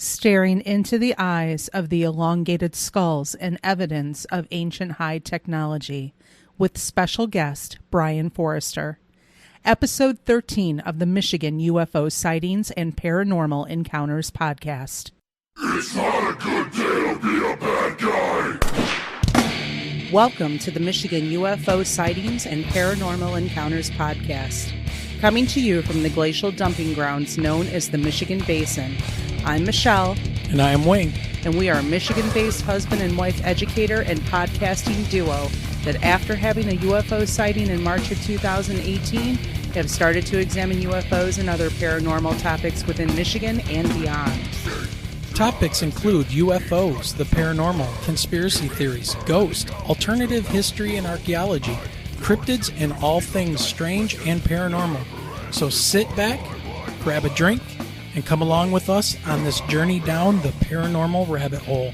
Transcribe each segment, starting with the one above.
staring into the eyes of the elongated skulls and evidence of ancient high technology, with special guest Brien Foerster. Episode 13 of the Michigan UFO Sightings and Paranormal Encounters podcast. It's not a good day to be a bad guy. Welcome to the Michigan UFO Sightings and Paranormal Encounters podcast. Coming to you from the glacial dumping grounds known as the Michigan Basin, I'm Michelle. And I am Wayne. And we are a Michigan-based husband and wife educator and podcasting duo that after having a UFO sighting in March of 2018, have started to examine UFOs and other paranormal topics within Michigan and beyond. Topics include UFOs, the paranormal, conspiracy theories, ghosts, alternative history and archaeology, cryptids, and all things strange and paranormal. So sit back, grab a drink, and come along with us on this journey down the paranormal rabbit hole.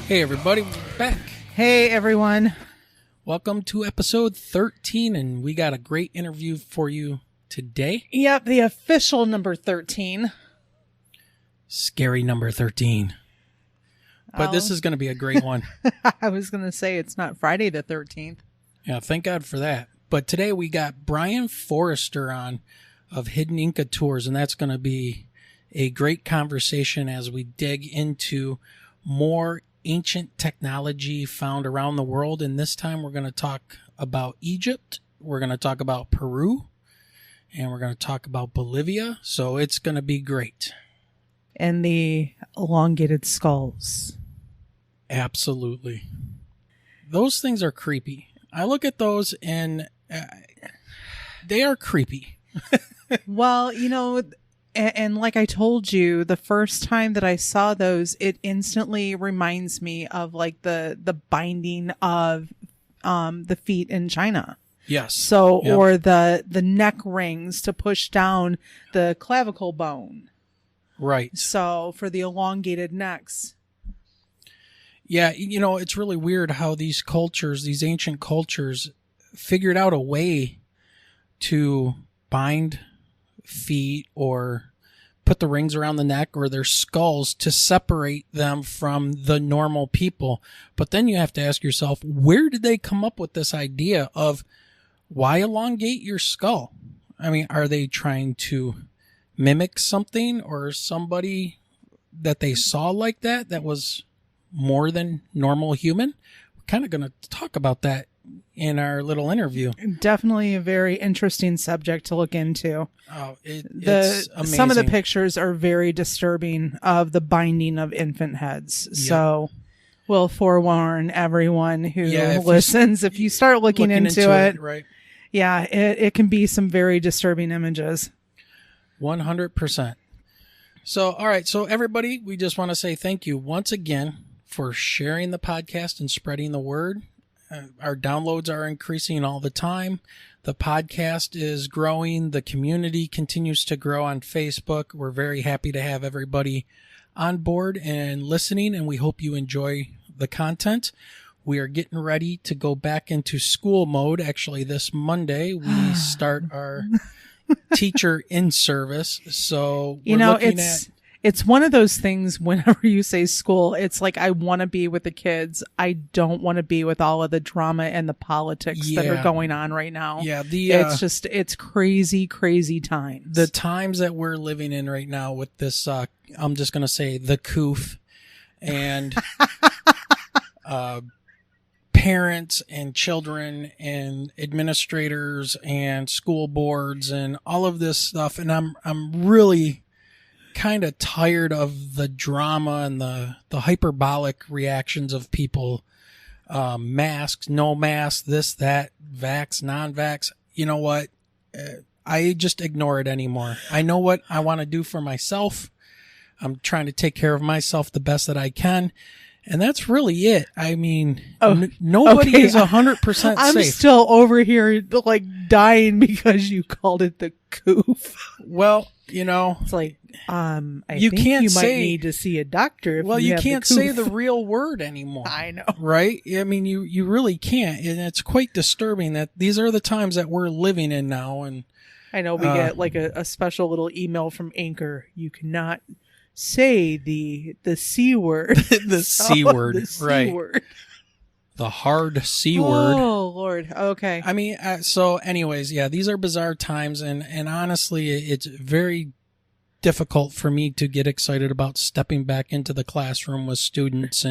Hey everybody, we're back. Hey everyone. Welcome to episode 13, and we got a great interview for you today. Yep, the official number 13. Scary number 13. But this is going to be a great one. I was going to say it's not Friday the 13th. Yeah, thank God for that. But today we got Brien Foerster on of Hidden Inca Tours, and that's going to be a great conversation as we dig into more ancient technology found around the world. And this time we're going to talk about Egypt, we're going to talk about Peru, and we're going to talk about Bolivia. So it's going to be great. And the elongated skulls. Absolutely. Those things are creepy. I look at those and they are creepy. Well, you know, and like I told you, the first time that I saw those, it instantly reminds me of like the binding of the feet in China. Yes. So, yep. Or the neck rings to push down the clavicle bone. Right. So for the elongated necks. Yeah, you know, it's really weird how these cultures, these ancient cultures, figured out a way to bind feet or put the rings around the neck or their skulls to separate them from the normal people. But then you have to ask yourself, where did they come up with this idea of why elongate your skull? I mean, are they trying to mimic something or somebody that they saw like that was more than normal human? We're kind of going to talk about that in our little interview. Definitely a very interesting subject to look into. Oh, it's amazing. Some of the pictures are very disturbing of the binding of infant heads. Yeah. So we'll forewarn everyone who listens. If you start looking into it, right? Yeah, it can be some very disturbing images. 100%. So, all right. So everybody, we just want to say thank you once again for sharing the podcast and spreading the word. Our downloads are increasing all the time. The podcast is growing. The community continues to grow on Facebook. We're very happy to have everybody on board and listening, and we hope you enjoy the content. We are getting ready to go back into school mode. Actually, this Monday, we start our teacher in service. So we're it's one of those things whenever you say school, it's like, I want to be with the kids. I don't want to be with all of the drama and the politics that are going on right now. Yeah. It's crazy, crazy times. The times that we're living in right now with this, I'm just going to say the coof and, parents and children and administrators and school boards and all of this stuff. And I'm really kind of tired of the drama and the hyperbolic reactions of people. Masks, no masks, this, that, vax, non-vax. You know what? I just ignore it anymore. I know what I want to do for myself. I'm trying to take care of myself the best that I can. And that's really it. I mean, nobody is 100% safe. I'm still over here like dying because you called it the coof. Well, you know, it's like, I think you might need to see a doctor. Well, you can't say the real word anymore. I know. Right? I mean, you really can't. And it's quite disturbing that these are the times that we're living in now. And I know we get like a special little email from Anchor. You cannot say the C word. The C word, The C right. word. The hard C word. Oh, Lord. Okay. I mean, so anyways, yeah, these are bizarre times, and honestly, it's very difficult for me to get excited about stepping back into the classroom with students,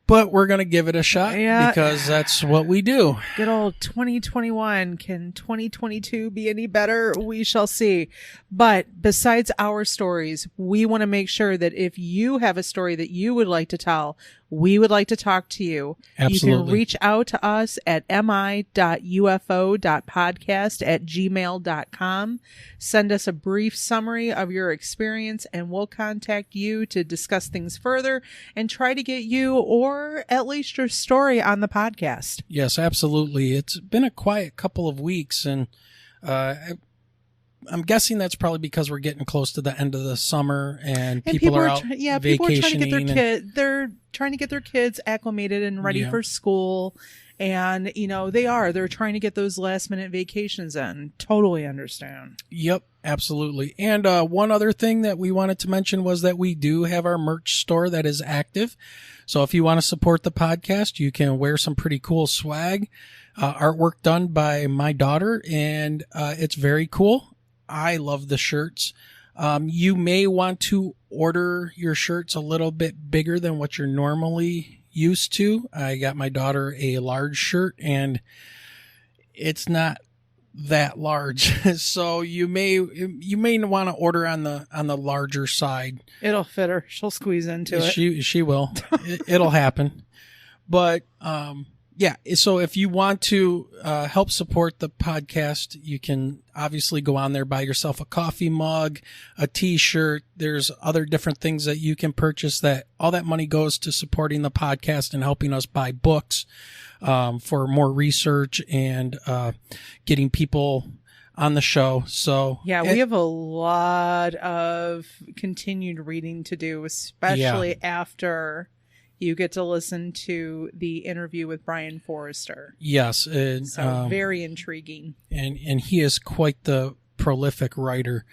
but we're going to give it a shot because that's what we do. Good old 2021. Can 2022 be any better? We shall see. But besides our stories, we want to make sure that if you have a story that you would like to tell, we would like to talk to you. Absolutely. You can reach out to us at mi.ufo.podcast@gmail.com. Send us a brief summary of your experience and we'll contact you to discuss things further and try to get you or at least your story on the podcast. Yes, absolutely. It's been a quiet couple of weeks, and I'm guessing that's probably because we're getting close to the end of the summer and people are out vacationing. People are trying to get their kids. They're trying to get their kids acclimated and ready for school. And, they're trying to get those last minute vacations in. Totally understand. Yep, absolutely. And one other thing that we wanted to mention was that we do have our merch store that is active. So if you want to support the podcast, you can wear some pretty cool swag, artwork done by my daughter, and it's very cool. I love the shirts. You may want to order your shirts a little bit bigger than what you're normally used to. I got my daughter a large shirt and it's not that large. So you may want to order on the larger side. It'll fit her. She'll squeeze into it. She will. It'll happen. But, yeah, so if you want to help support the podcast, you can obviously go on there, buy yourself a coffee mug, a t-shirt. There's other different things that you can purchase that all that money goes to supporting the podcast and helping us buy books for more research and getting people on the show. So yeah, we have a lot of continued reading to do, especially after you get to listen to the interview with Brien Foerster. Yes. And, so very intriguing. And he is quite the prolific writer.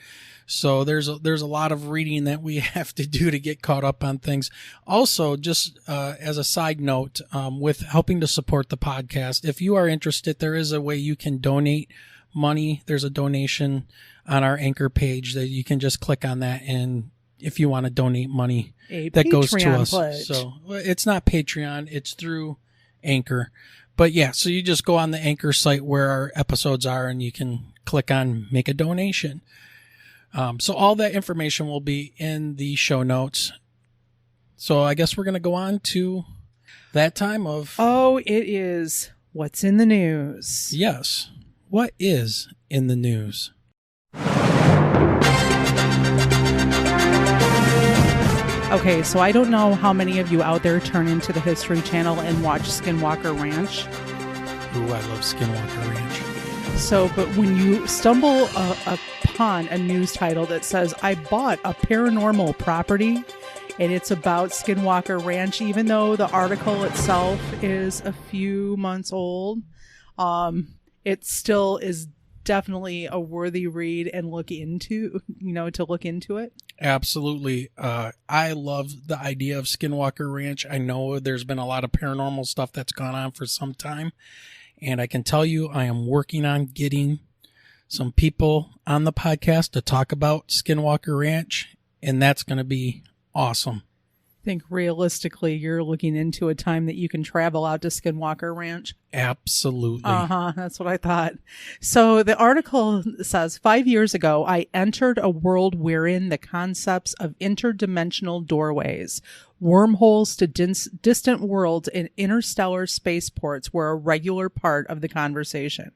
So there's a lot of reading that we have to do to get caught up on things. Also, just as a side note, with helping to support the podcast, if you are interested, there is a way you can donate money. There's a donation on our Anchor page that you can just click on that, and if you want to donate money, that goes to us. Pledge. So it's not Patreon, it's through Anchor. But yeah, so you just go on the Anchor site where our episodes are and you can click on make a donation. So all that information will be in the show notes. So I guess we're going to go on to that time of... Oh, it is What's in the News. Yes. What is in the news? Okay, so I don't know how many of you out there turn into the History Channel and watch Skinwalker Ranch. Ooh, I love Skinwalker Ranch. So, but when you stumble upon a news title that says, I bought a paranormal property, and it's about Skinwalker Ranch, even though the article itself is a few months old, it still is definitely a worthy read and look into it. Absolutely. I love the idea of Skinwalker Ranch. I know there's been a lot of paranormal stuff that's gone on for some time, and I can tell you I am working on getting some people on the podcast to talk about Skinwalker Ranch, and that's going to be awesome. I think realistically, you're looking into a time that you can travel out to Skinwalker Ranch. Absolutely. That's what I thought. So the article says, 5 years ago, I entered a world wherein the concepts of interdimensional doorways, wormholes to distant worlds, and interstellar spaceports were a regular part of the conversation.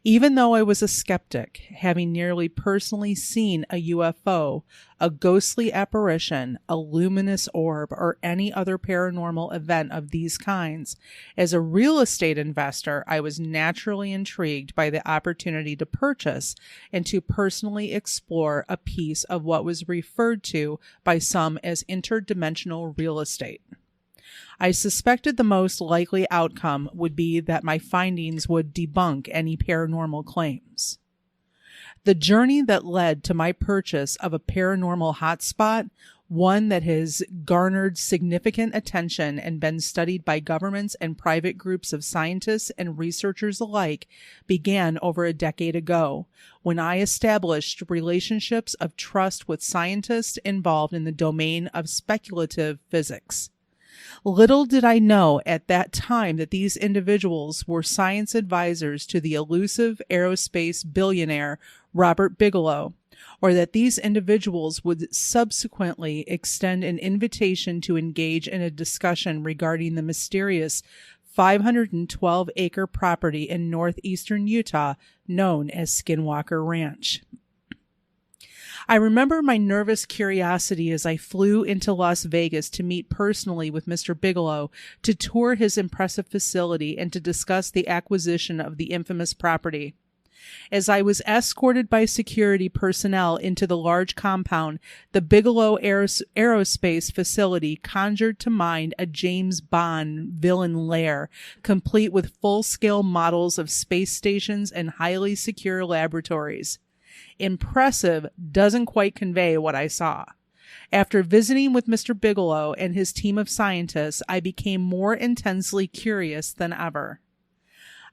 Even though I was a skeptic, having nearly personally seen a UFO, a ghostly apparition, a luminous orb, or any other paranormal event of these kinds, as a real estate investor, I was naturally intrigued by the opportunity to purchase and to personally explore a piece of what was referred to by some as interdimensional real estate. I suspected the most likely outcome would be that my findings would debunk any paranormal claims. The journey that led to my purchase of a paranormal hotspot, one that has garnered significant attention and been studied by governments and private groups of scientists and researchers alike, began over a decade ago, when I established relationships of trust with scientists involved in the domain of speculative physics. Little did I know at that time that these individuals were science advisors to the elusive aerospace billionaire Robert Bigelow, or that these individuals would subsequently extend an invitation to engage in a discussion regarding the mysterious 512-acre property in northeastern Utah known as Skinwalker Ranch. I remember my nervous curiosity as I flew into Las Vegas to meet personally with Mr. Bigelow, to tour his impressive facility, and to discuss the acquisition of the infamous property. As I was escorted by security personnel into the large compound, the Bigelow Aerospace facility conjured to mind a James Bond villain lair, complete with full-scale models of space stations and highly secure laboratories. Impressive doesn't quite convey what I saw. After visiting with Mr. Bigelow and his team of scientists, I became more intensely curious than ever.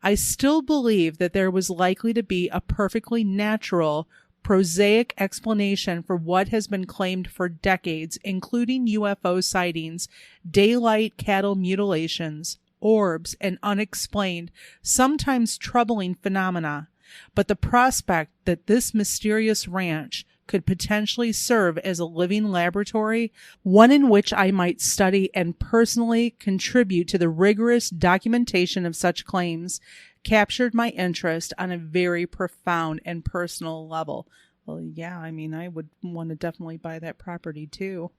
I still believe that there was likely to be a perfectly natural, prosaic explanation for what has been claimed for decades, including UFO sightings, daylight cattle mutilations, orbs, and unexplained, sometimes troubling phenomena. But the prospect that this mysterious ranch could potentially serve as a living laboratory, one in which I might study and personally contribute to the rigorous documentation of such claims, captured my interest on a very profound and personal level. Well, yeah, I mean, I would want to definitely buy that property too.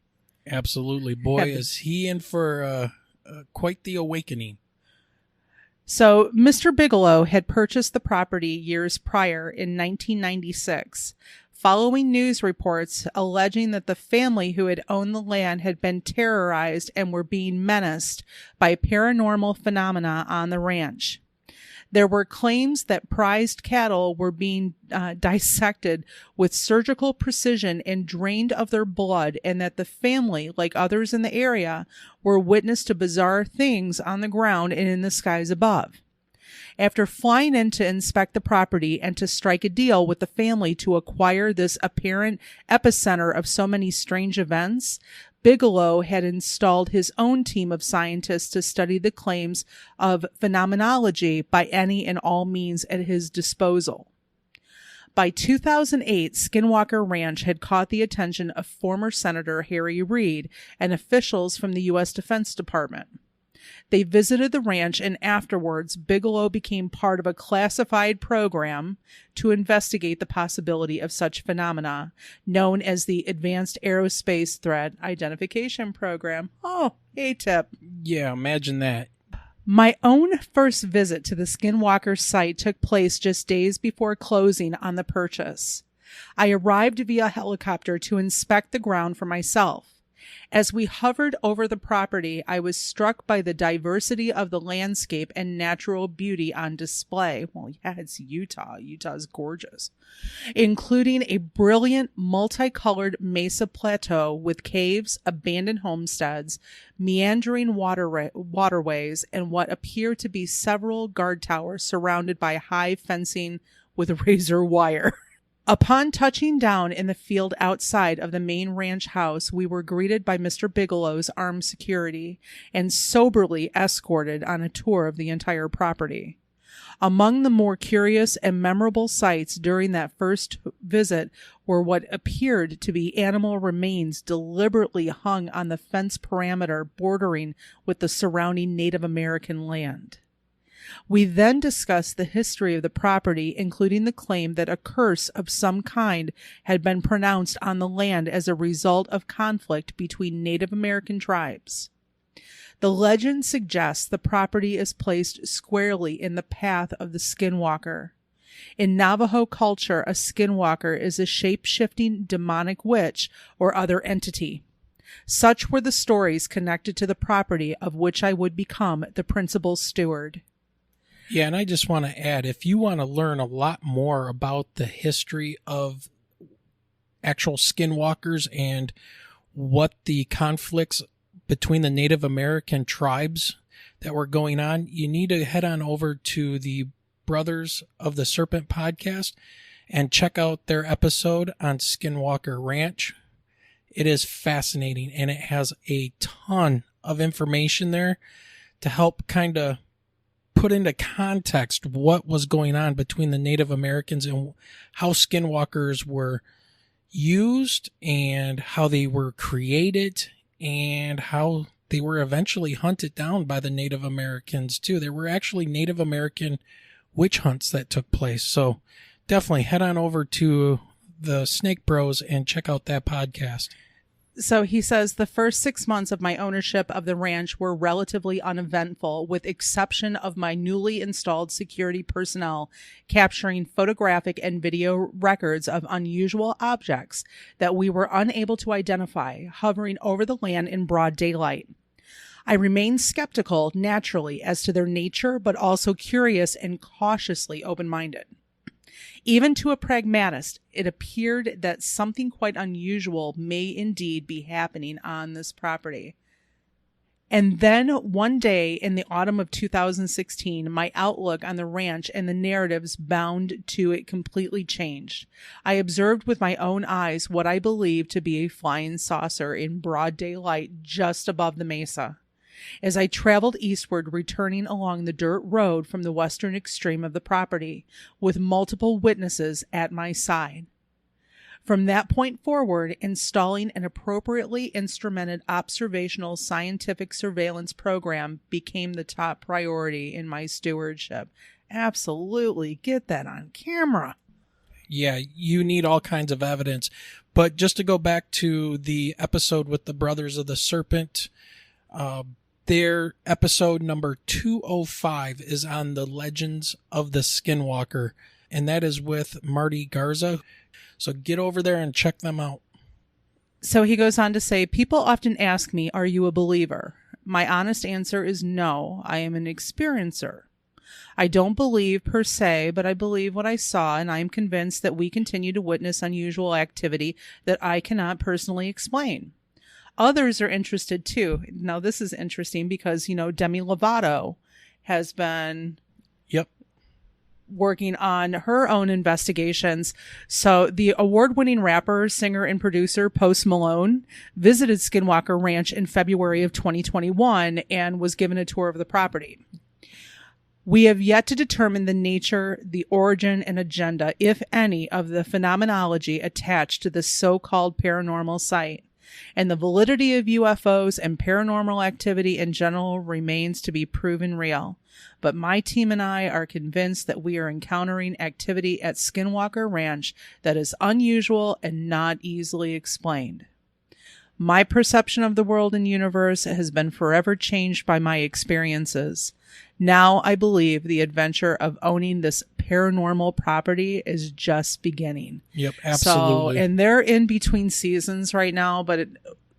Absolutely. Boy, is he in for quite the awakening. So, Mr. Bigelow had purchased the property years prior in 1996, following news reports alleging that the family who had owned the land had been terrorized and were being menaced by paranormal phenomena on the ranch. There were claims that prized cattle were being dissected with surgical precision and drained of their blood, and that the family, like others in the area, were witness to bizarre things on the ground and in the skies above. After flying in to inspect the property and to strike a deal with the family to acquire this apparent epicenter of so many strange events, Bigelow had installed his own team of scientists to study the claims of phenomenology by any and all means at his disposal. By 2008, Skinwalker Ranch had caught the attention of former Senator Harry Reid and officials from the U.S. Defense Department. They visited the ranch, and afterwards, Bigelow became part of a classified program to investigate the possibility of such phenomena, known as the Advanced Aerospace Threat Identification Program. Oh, hey, tip. Yeah, imagine that. My own first visit to the Skinwalker site took place just days before closing on the purchase. I arrived via helicopter to inspect the ground for myself. As we hovered over the property, I was struck by the diversity of the landscape and natural beauty on display. Well, yeah, it's Utah. Utah's gorgeous. Including a brilliant multicolored mesa plateau with caves, abandoned homesteads, meandering waterways, and what appear to be several guard towers surrounded by high fencing with razor wire. Upon touching down in the field outside of the main ranch house, we were greeted by Mr. Bigelow's armed security and soberly escorted on a tour of the entire property. Among the more curious and memorable sights during that first visit were what appeared to be animal remains deliberately hung on the fence perimeter bordering with the surrounding Native American land. We then discussed the history of the property, including the claim that a curse of some kind had been pronounced on the land as a result of conflict between Native American tribes. The legend suggests the property is placed squarely in the path of the Skinwalker. In Navajo culture, a Skinwalker is a shape-shifting demonic witch or other entity. Such were the stories connected to the property of which I would become the principal steward. Yeah, and I just want to add, if you want to learn a lot more about the history of actual skinwalkers and what the conflicts between the Native American tribes that were going on, you need to head on over to the Brothers of the Serpent podcast and check out their episode on Skinwalker Ranch. It is fascinating, and it has a ton of information there to help kind of put into context what was going on between the Native Americans and how skinwalkers were used and how they were created and how they were eventually hunted down by the Native Americans too. There were actually Native American witch hunts that took place. So definitely head on over to the Snake Bros and check out that podcast. So he says the first 6 months of my ownership of the ranch were relatively uneventful, with exception of my newly installed security personnel capturing photographic and video records of unusual objects that we were unable to identify hovering over the land in broad daylight. I remained skeptical, naturally, as to their nature, but also curious and cautiously open-minded. Even to a pragmatist, it appeared that something quite unusual may indeed be happening on this property. And then one day in the autumn of 2016, my outlook on the ranch and the narratives bound to it completely changed. I observed with my own eyes what I believed to be a flying saucer in broad daylight just above the mesa. As I traveled eastward, returning along the dirt road from the western extreme of the property, with multiple witnesses at my side. From that point forward, installing an appropriately instrumented observational scientific surveillance program became the top priority in my stewardship. Absolutely. Get that on camera. Yeah, you need all kinds of evidence. But just to go back to the episode with the Brothers of the Serpent, their episode number 205 is on the legends of the Skinwalker, and that is with Marty Garza. So get over there and check them out. So he goes on to say, people often ask me, are you a believer? My honest answer is no, I am an experiencer. I don't believe per se, but I believe what I saw, and I am convinced that we continue to witness unusual activity that I cannot personally explain. Others are interested too. Now, this is interesting because, Demi Lovato has been working on her own investigations. So the award-winning rapper, singer, and producer Post Malone visited Skinwalker Ranch in February of 2021 and was given a tour of the property. We have yet to determine the nature, the origin, and agenda, if any, of the phenomenology attached to the so-called paranormal site. And the validity of UFOs and paranormal activity in general remains to be proven real. But my team and I are convinced that we are encountering activity at Skinwalker Ranch that is unusual and not easily explained. My perception of the world and universe has been forever changed by my experiences. Now I believe the adventure of owning this paranormal property is just beginning. Yep, absolutely. So, and they're in between seasons right now, but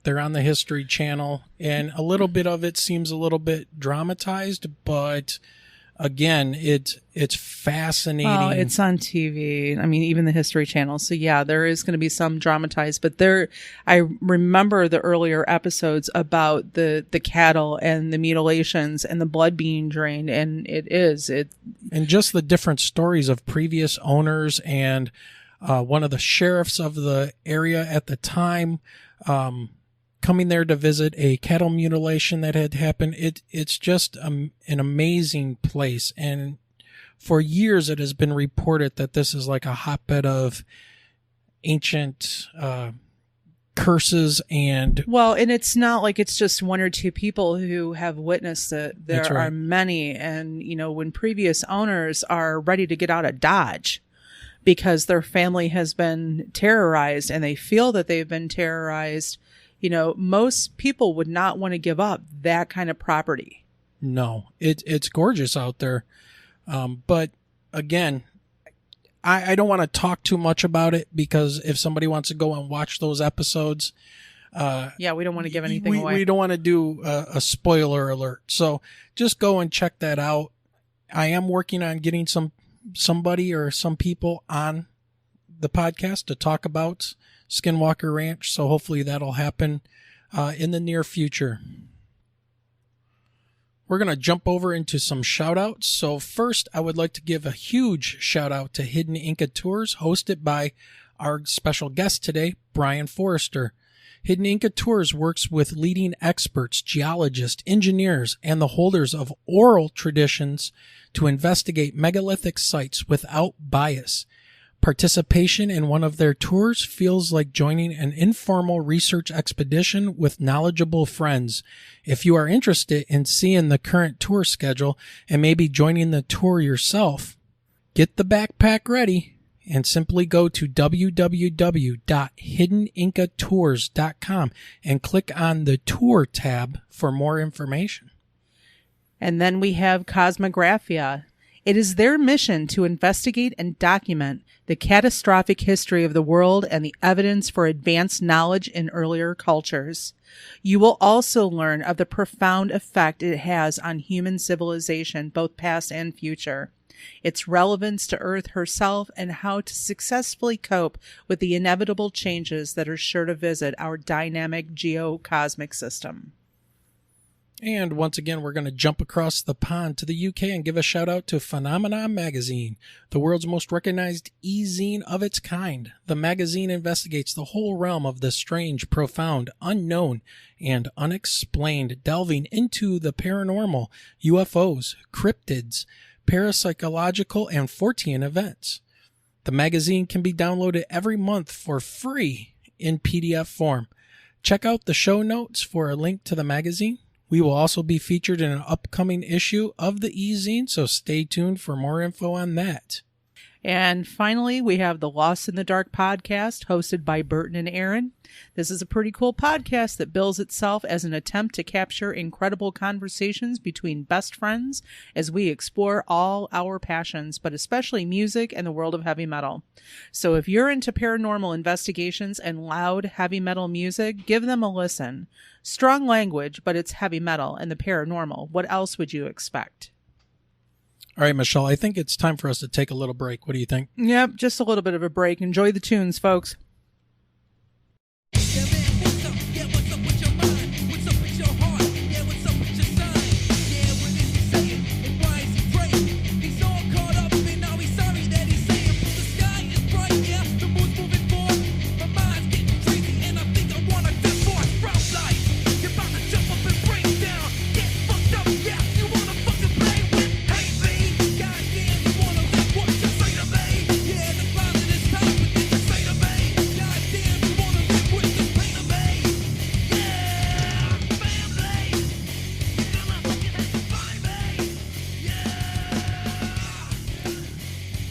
they're on the History Channel, and a little bit of it seems a little bit dramatized, but again, it's fascinating. Oh, it's on TV. I mean, even the History Channel. So yeah, there is going to be some dramatized, but I remember the earlier episodes about the cattle and the mutilations and the blood being drained. And and just the different stories of previous owners and, one of the sheriffs of the area at the time, coming there to visit a cattle mutilation that had happened. It's just an amazing place. And for years, it has been reported that this is like a hotbed of ancient curses and... Well, and it's not like it's just one or two people who have witnessed it. There That's right. are many. And, when previous owners are ready to get out of Dodge because their family has been terrorized and they feel that they've been terrorized, most people would not want to give up that kind of property. No, it's gorgeous out there. But again, I don't want to talk too much about it because if somebody wants to go and watch those episodes, we don't want to give anything away. We don't want to do a spoiler alert. So just go and check that out. I am working on getting somebody or some people on the podcast to talk about Skinwalker Ranch. So hopefully that'll happen in the near future. We're going to jump over into some shout outs. So first, I would like to give a huge shout out to Hidden Inca Tours, hosted by our special guest today, Brien Foerster. Hidden Inca Tours works with leading experts, geologists, engineers, and the holders of oral traditions to investigate megalithic sites without bias. Participation in one of their tours feels like joining an informal research expedition with knowledgeable friends. If you are interested in seeing the current tour schedule and maybe joining the tour yourself, get the backpack ready and simply go to www.hiddenincatours.com and click on the tour tab for more information. And then we have Cosmographia. It is their mission to investigate and document the catastrophic history of the world and the evidence for advanced knowledge in earlier cultures. You will also learn of the profound effect it has on human civilization, both past and future, its relevance to Earth herself, and how to successfully cope with the inevitable changes that are sure to visit our dynamic geocosmic system. And once again, we're going to jump across the pond to the UK and give a shout out to Phenomena Magazine, the world's most recognized e-zine of its kind. The magazine investigates the whole realm of the strange, profound, unknown, and unexplained, delving into the paranormal, UFOs, cryptids, parapsychological, and Fortean events. The magazine can be downloaded every month for free in PDF form. Check out the show notes for a link to the magazine. We will also be featured in an upcoming issue of the e-zine, so stay tuned for more info on that. And finally, we have the Lost in the Dark podcast, hosted by Burton and Aaron. This is a pretty cool podcast that bills itself as an attempt to capture incredible conversations between best friends as we explore all our passions, but especially music and the world of heavy metal. So if you're into paranormal investigations and loud heavy metal music, give them a listen. Strong language, but it's heavy metal and the paranormal. What else would you expect? All right, Michelle, I think it's time for us to take a little break. What do you think? Yep, just a little bit of a break. Enjoy the tunes, folks.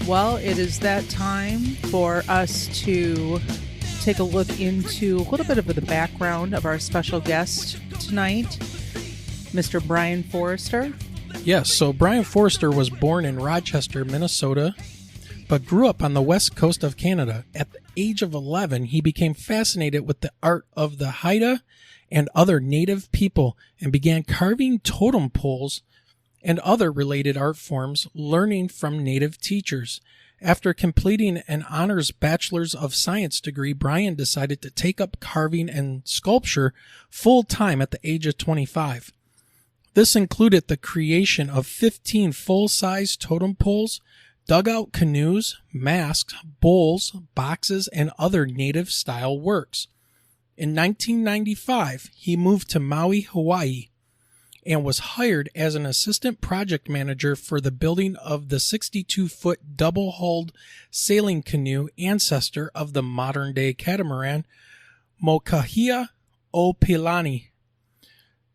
Well, it is that time for us to take a look into a little bit of the background of our special guest tonight, Mr. Brien Foerster. Yes, so Brien Foerster was born in Rochester, Minnesota, but grew up on the west coast of Canada. At the age of 11, he became fascinated with the art of the Haida and other native people and began carving totem poles and other related art forms, learning from native teachers. After completing an honors Bachelor's of Science degree, Brien decided to take up carving and sculpture full-time at the age of 25. This included the creation of 15 full-size totem poles, dugout canoes, masks, bowls, boxes, and other native-style works. In 1995, he moved to Maui, Hawaii, and was hired as an assistant project manager for the building of the 62-foot double-hulled sailing canoe ancestor of the modern-day catamaran, Mokahia o Pilani,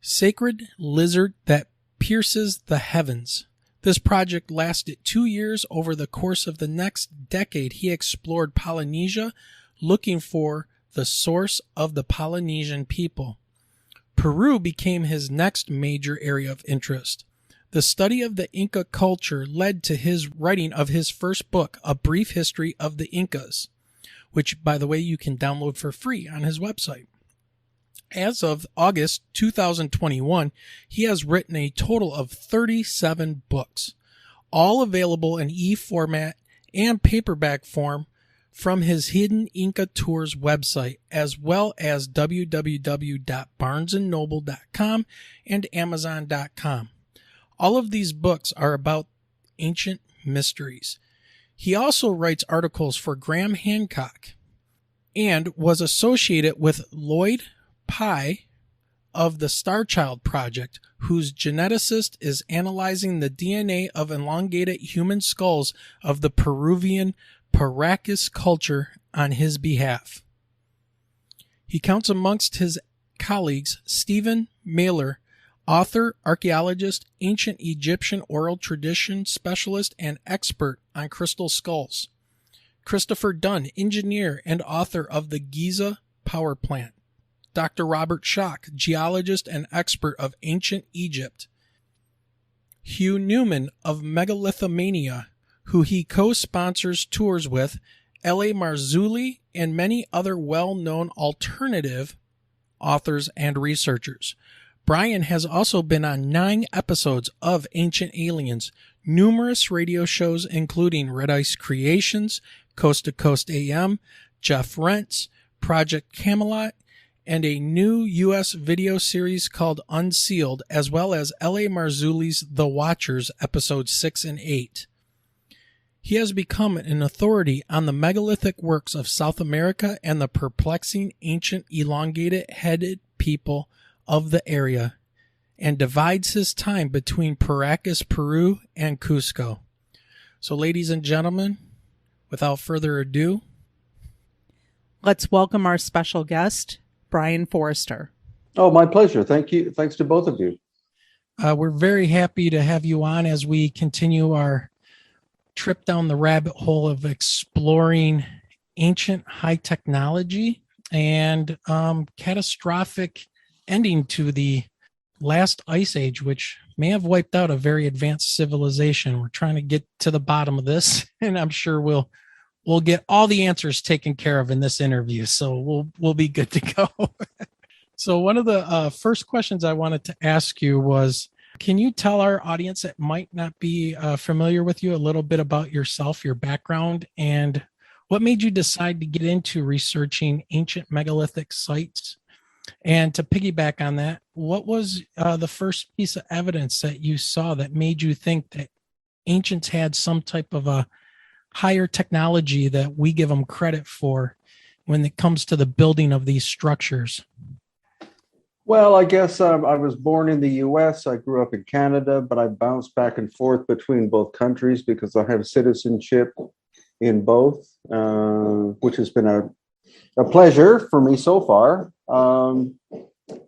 sacred lizard that pierces the heavens. This project lasted 2 years. Over the course of the next decade, he explored Polynesia, looking for the source of the Polynesian people. Peru became his next major area of interest. The study of the Inca culture led to his writing of his first book, A Brief History of the Incas, which, by the way, you can download for free on his website. As of August 2021, he has written a total of 37 books. all available in e-format and paperback form from his Hidden Inca Tours website, as well as www.barnesandnoble.com and amazon.com. All of these books are about ancient mysteries. He also writes articles for Graham Hancock and was associated with Lloyd Pye of the Star Child Project, whose geneticist is analyzing the DNA of elongated human skulls of the Peruvian Paracas culture on his behalf. He counts amongst his colleagues Stephen Mailer, author, archaeologist, ancient Egyptian oral tradition specialist, and expert on crystal skulls; Christopher Dunn, engineer and author of the Giza Power Plant; Dr. Robert Schock, geologist and expert of ancient Egypt; Hugh Newman of Megalithomania, who he co-sponsors tours with, L.A. Marzulli, and many other well-known alternative authors and researchers. Brien has also been on 9 episodes of Ancient Aliens, numerous radio shows including Red Ice Creations, Coast to Coast AM, Jeff Rent's, Project Camelot, and a new U.S. video series called Unsealed, as well as L.A. Marzulli's The Watchers, episodes 6 and 8. He has become an authority on the megalithic works of South America and the perplexing ancient elongated-headed people of the area, and divides his time between Paracas, Peru, and Cusco. So, ladies and gentlemen, without further ado, let's welcome our special guest, Brien Foerster. Oh, my pleasure. Thank you. Thanks to both of you. We're very happy to have you on as we continue our trip down the rabbit hole of exploring ancient high technology and catastrophic ending to the last ice age, which may have wiped out a very advanced civilization. We're trying to get to the bottom of this, and I'm sure we'll get all the answers taken care of in this interview. So we'll be good to go. So one of the first questions I wanted to ask you was, can you tell our audience that might not be familiar with you a little bit about yourself, your background, and what made you decide to get into researching ancient megalithic sites? And to piggyback on that, what was the first piece of evidence that you saw that made you think that ancients had some type of a higher technology that we give them credit for when it comes to the building of these structures? Well, I guess I was born in the U.S. I grew up in Canada, but I bounced back and forth between both countries because I have citizenship in both, which has been a pleasure for me so far. And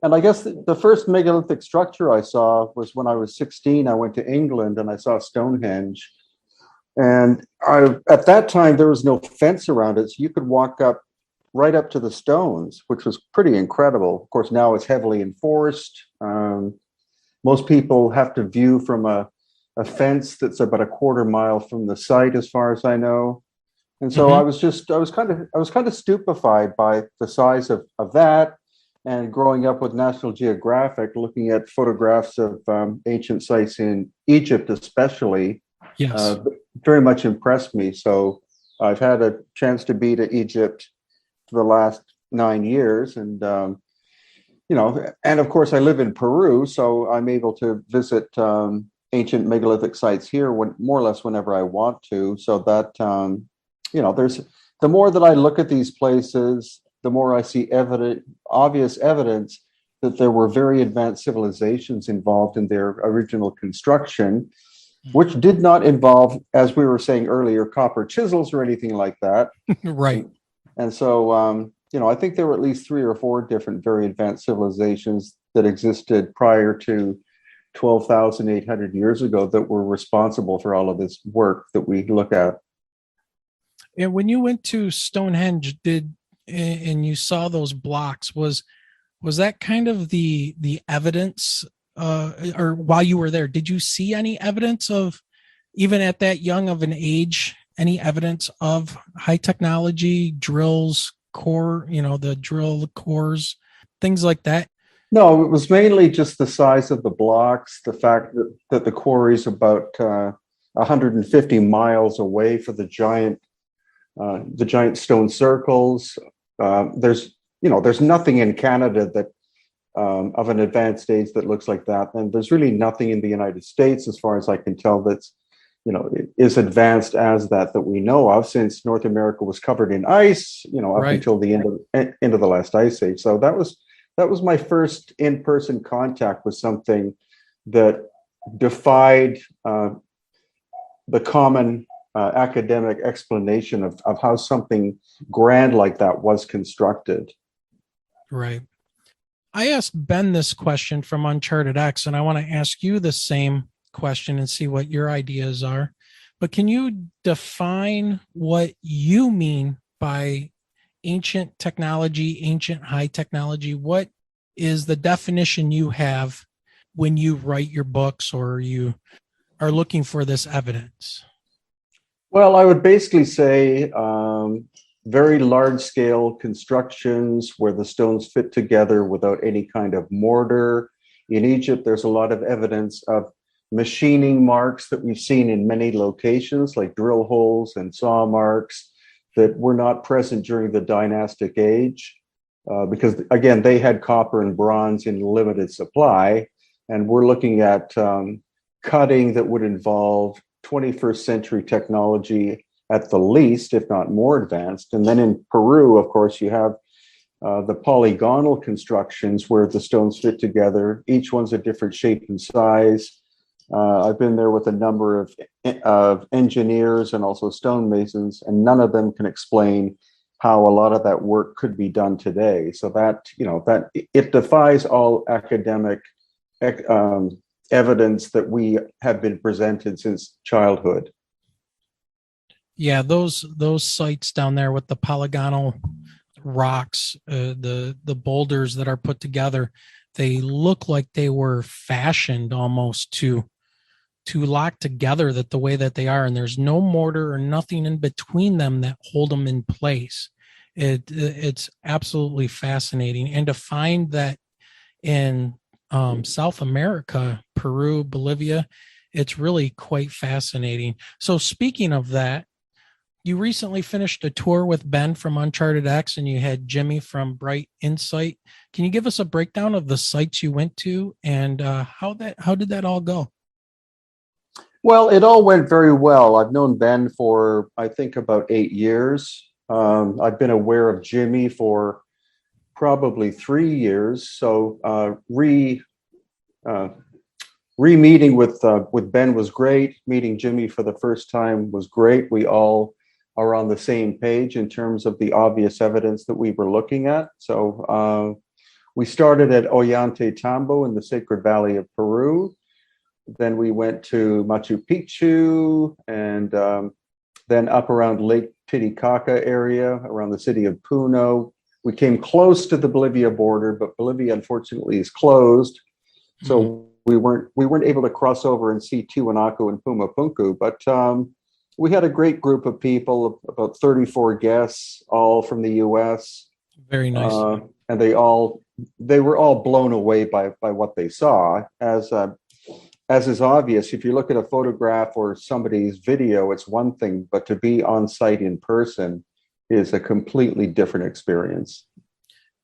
I guess the first megalithic structure I saw was when I was 16. I went to England and I saw Stonehenge. And at that time, there was no fence around it, so you could walk right up to the stones, which was pretty incredible. Of course, now it's heavily enforced. Most people have to view from a fence that's about a quarter mile from the site, as far as I know. And so I was kind of stupefied by the size of that. And growing up with National Geographic, looking at photographs of ancient sites in Egypt, especially, yes, very much impressed me. So I've had a chance to be to Egypt for the last 9 years, and and of course I live in Peru, so I'm able to visit ancient megalithic sites here more or less whenever I want to. So that there's the more that I look at these places, the more I see obvious evidence that there were very advanced civilizations involved in their original construction, which did not involve, as we were saying earlier, copper chisels or anything like that. Right. And so, I think there were at least 3 or 4 different very advanced civilizations that existed prior to 12,800 years ago that were responsible for all of this work that we look at. And when you went to Stonehenge, and you saw those blocks, was that kind of the evidence, or while you were there, did you see any evidence of, even at that young of an age, any evidence of high technology, drills, core, the drill cores, things like that? No, it was mainly just the size of the blocks, the fact that the quarry is about 150 miles away for the giant stone circles. There's nothing in Canada that of an advanced age that looks like that, and there's really nothing in the United States, as far as I can tell, that's is advanced as that we know of, since North America was covered in ice, up Right. until the end of the last ice age. So that was my first in-person contact with something that defied the common academic explanation of how something grand like that was constructed. Right. I asked Ben this question from Uncharted X, and I want to ask you the same question and see what your ideas are. But can you define what you mean by ancient technology, ancient high technology? What is the definition you have when you write your books or you are looking for this evidence? Well, I would basically say very large-scale constructions where the stones fit together without any kind of mortar. In Egypt, there's a lot of evidence of machining marks that we've seen in many locations, like drill holes and saw marks, that were not present during the dynastic age, because, again, they had copper and bronze in limited supply. And we're looking at cutting that would involve 21st century technology at the least, if not more advanced. And then in Peru, of course, you have the polygonal constructions where the stones fit together. Each one's a different shape and size. I've been there with a number of engineers and also stonemasons, and none of them can explain how a lot of that work could be done today. So that it defies all academic evidence that we have been presented since childhood. Yeah, those sites down there with the polygonal rocks, the boulders that are put together, they look like they were fashioned almost to lock together that the way that they are, and there's no mortar or nothing in between them that hold them in place. It's absolutely fascinating, and to find that in South America, Peru, Bolivia, it's really quite fascinating. So speaking of that, you recently finished a tour with Ben from Uncharted X, and you had Jimmy from Bright Insight. Can you give us a breakdown of the sites you went to and how did that all go? Well, it all went very well. I've known Ben for, I think, about 8 years. I've been aware of Jimmy for probably 3 years. So re-meeting with Ben was great. Meeting Jimmy for the first time was great. We all are on the same page in terms of the obvious evidence that we were looking at. So we started at Ollantaytambo in the Sacred Valley of Peru. Then we went to Machu Picchu, and then up around Lake Titicaca area, around the city of Puno. We came close to the Bolivia border, but Bolivia unfortunately is closed. So we weren't able to cross over and see Tiwanaku and Pumapunku, but we had a great group of people, about 34 guests, all from the U.S. Very nice. And they were all blown away by what they saw. As is obvious, if you look at a photograph or somebody's video, it's one thing, but to be on site in person is a completely different experience.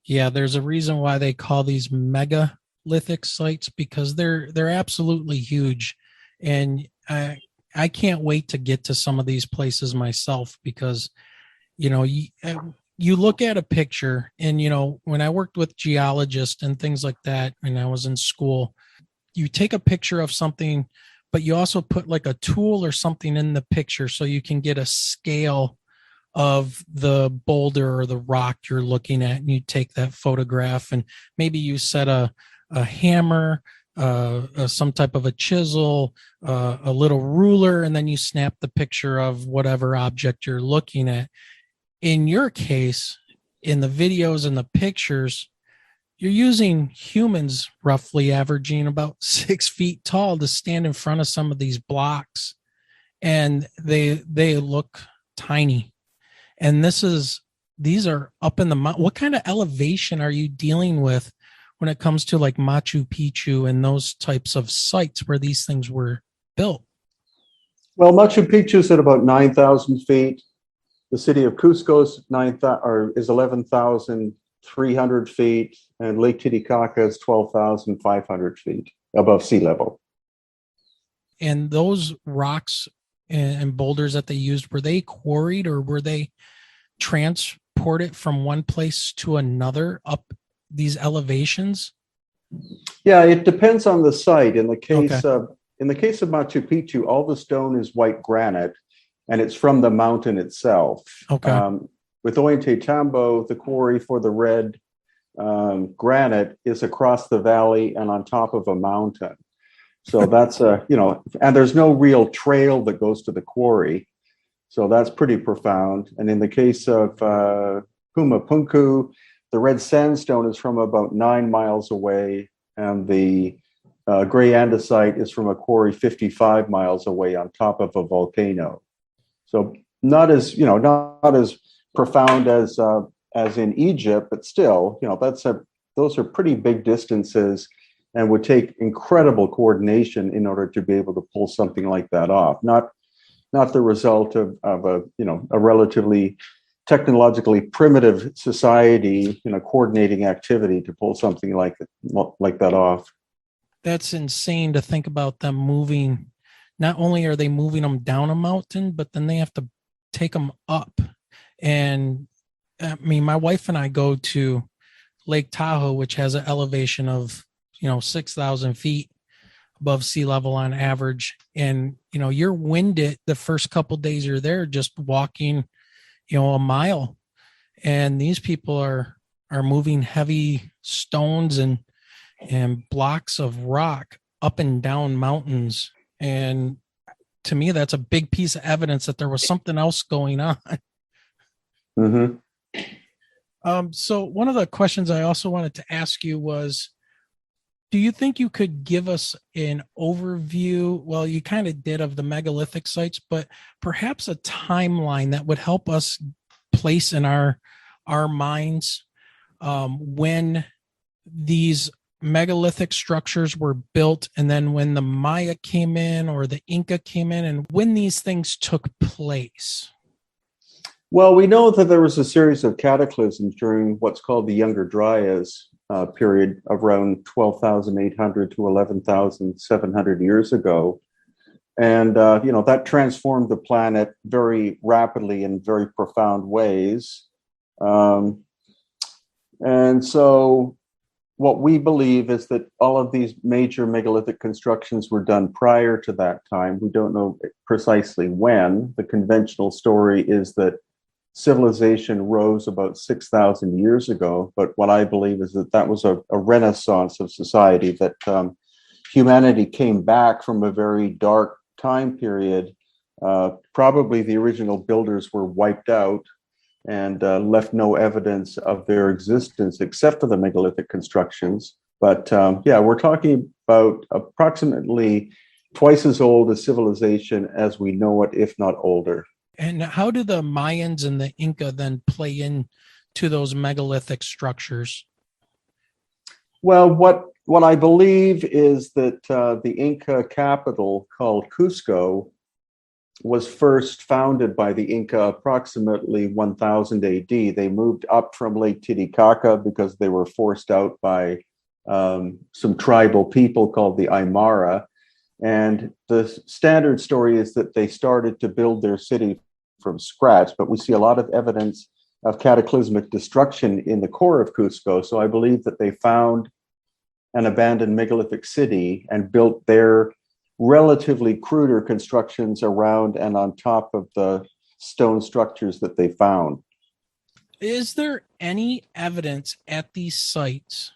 Yeah, there's a reason why they call these megalithic sites, because they're absolutely huge, and I can't wait to get to some of these places myself, because you look at a picture, and when I worked with geologists and things like that, and I was in school, you take a picture of something, but you also put like a tool or something in the picture so you can get a scale of the boulder or the rock you're looking at, and you take that photograph, and maybe you set a hammer, some type of a chisel, a little ruler, and then you snap the picture of whatever object you're looking at. In your case, in the videos and the pictures, you're using humans roughly averaging about 6 feet tall to stand in front of some of these blocks, and they look tiny. And these are up in the mountain. What kind of elevation are you dealing with when it comes to like Machu Picchu and those types of sites where these things were built? Well, Machu Picchu is at about 9,000 feet. The city of Cusco is 11,300 feet, and Lake Titicaca is 12,500 feet above sea level. And those rocks and boulders that they used, were they quarried or were they transported from one place to another up these elevations? Yeah, it depends on the site. In the case Okay. of Machu Picchu, all the stone is white granite, and it's from the mountain itself. Okay. With Ollantaytambo, the quarry for the red granite is across the valley and on top of a mountain. So that's and there's no real trail that goes to the quarry. So that's pretty profound. And in the case of Pumapunku, the red sandstone is from about 9 miles away, and the gray andesite is from a quarry 55 miles away on top of a volcano. So not as profound as in Egypt, but still, those are pretty big distances, and would take incredible coordination in order to be able to pull something like that off. Not the result of a relatively technologically primitive society, coordinating activity to pull something like that off. That's insane to think about them moving. Not only are they moving them down a mountain, but then they have to take them up. And I mean, my wife and I go to Lake Tahoe, which has an elevation of 6,000 feet above sea level on average. And, you're winded the first couple days you're there just walking, a mile. And these people are moving heavy stones and blocks of rock up and down mountains. And to me, that's a big piece of evidence that there was something else going on. Mm-hmm. So one of the questions I also wanted to ask you was, do you think you could give us an overview? Well, you kind of did, of the megalithic sites, but perhaps a timeline that would help us place in our minds when these megalithic structures were built, and then when the Maya came in or the Inca came in, and when these things took place. Well, we know that there was a series of cataclysms during what's called the Younger Dryas period, around 12,800 to 11,700 years ago. And, that transformed the planet very rapidly in very profound ways. And so what we believe is that all of these major megalithic constructions were done prior to that time. We don't know precisely when. The conventional story is that civilization rose about 6,000 years ago, but what I believe is that was a renaissance of society, that humanity came back from a very dark time period. Probably the original builders were wiped out and left no evidence of their existence except for the megalithic constructions. But we're talking about approximately twice as old a civilization as we know it, if not older. And how do the Mayans and the Inca then play into those megalithic structures? Well, what I believe is that the Inca capital, called Cusco, was first founded by the Inca approximately 1000 AD. They moved up from Lake Titicaca because they were forced out by some tribal people called the Aymara. And the standard story is that they started to build their city from scratch, but we see a lot of evidence of cataclysmic destruction in the core of Cusco. So I believe that they found an abandoned megalithic city and built their relatively cruder constructions around and on top of the stone structures that they found. Is there any evidence at these sites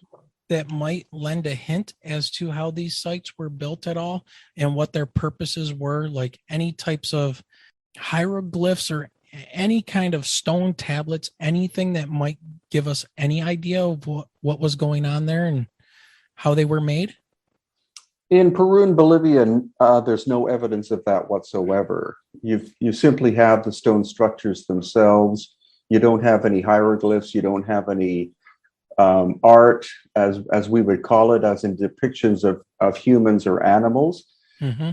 that might lend a hint as to how these sites were built at all and what their purposes were, like any types of hieroglyphs or any kind of stone tablets, anything that might give us any idea of what was going on there and how they were made? In Peru and Bolivia, there's no evidence of that whatsoever. You simply have the stone structures themselves. You don't have any hieroglyphs. You don't have any art, as we would call it, as in depictions of humans or animals. Mm-hmm.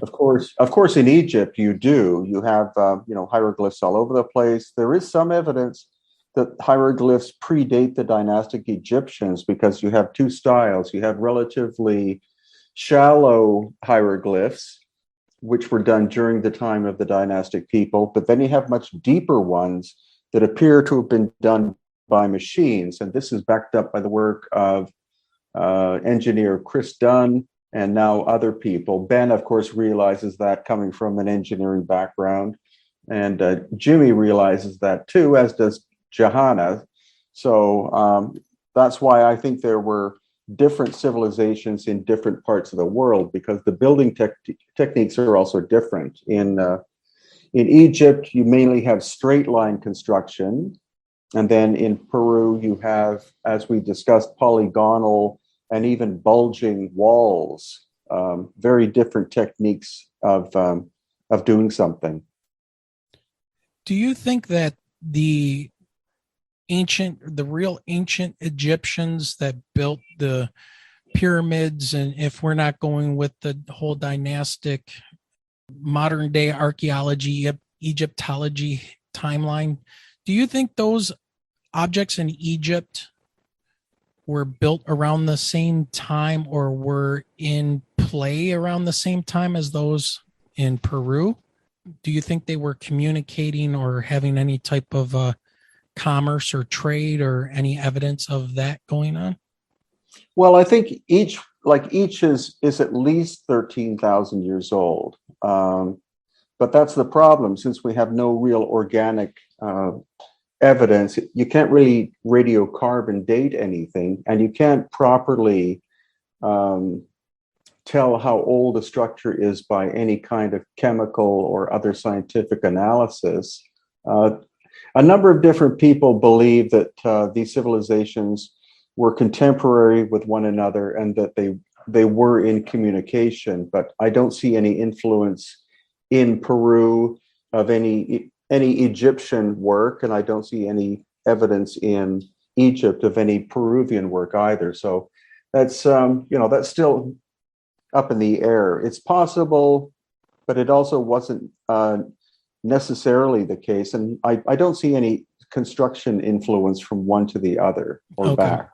Of course, in Egypt, you have hieroglyphs all over the place. There is some evidence that hieroglyphs predate the dynastic Egyptians because you have two styles. You have relatively shallow hieroglyphs, which were done during the time of the dynastic people, but then you have much deeper ones that appear to have been done by machines. And this is backed up by the work of engineer Chris Dunn and now other people. Ben, of course, realizes that coming from an engineering background. And Jimmy realizes that too, as does Johanna. So that's why I think there were different civilizations in different parts of the world, because the building techniques are also different. In Egypt, you mainly have straight line construction. And then in Peru, you have, as we discussed, polygonal and even bulging walls, very different techniques of doing something. Do you think that the real ancient Egyptians that built the pyramids, and if we're not going with the whole dynastic modern day archaeology, Egyptology timeline, do you think those objects in Egypt were built around the same time or were in play around the same time as those in Peru? Do you think they were communicating or having any type of commerce or trade or any evidence of that going on? Well, I think each is at least 13,000 years old. But that's the problem, since we have no real organic evidence. You can't really radiocarbon date anything, and you can't properly tell how old a structure is by any kind of chemical or other scientific analysis. A number of different people believe that these civilizations were contemporary with one another and that they were in communication, but I don't see any influence in Peru of any Egyptian work, and I don't see any evidence in Egypt of any Peruvian work either. So that's still up in the air. It's possible, but it also wasn't necessarily the case, and I don't see any construction influence from one to the other or back.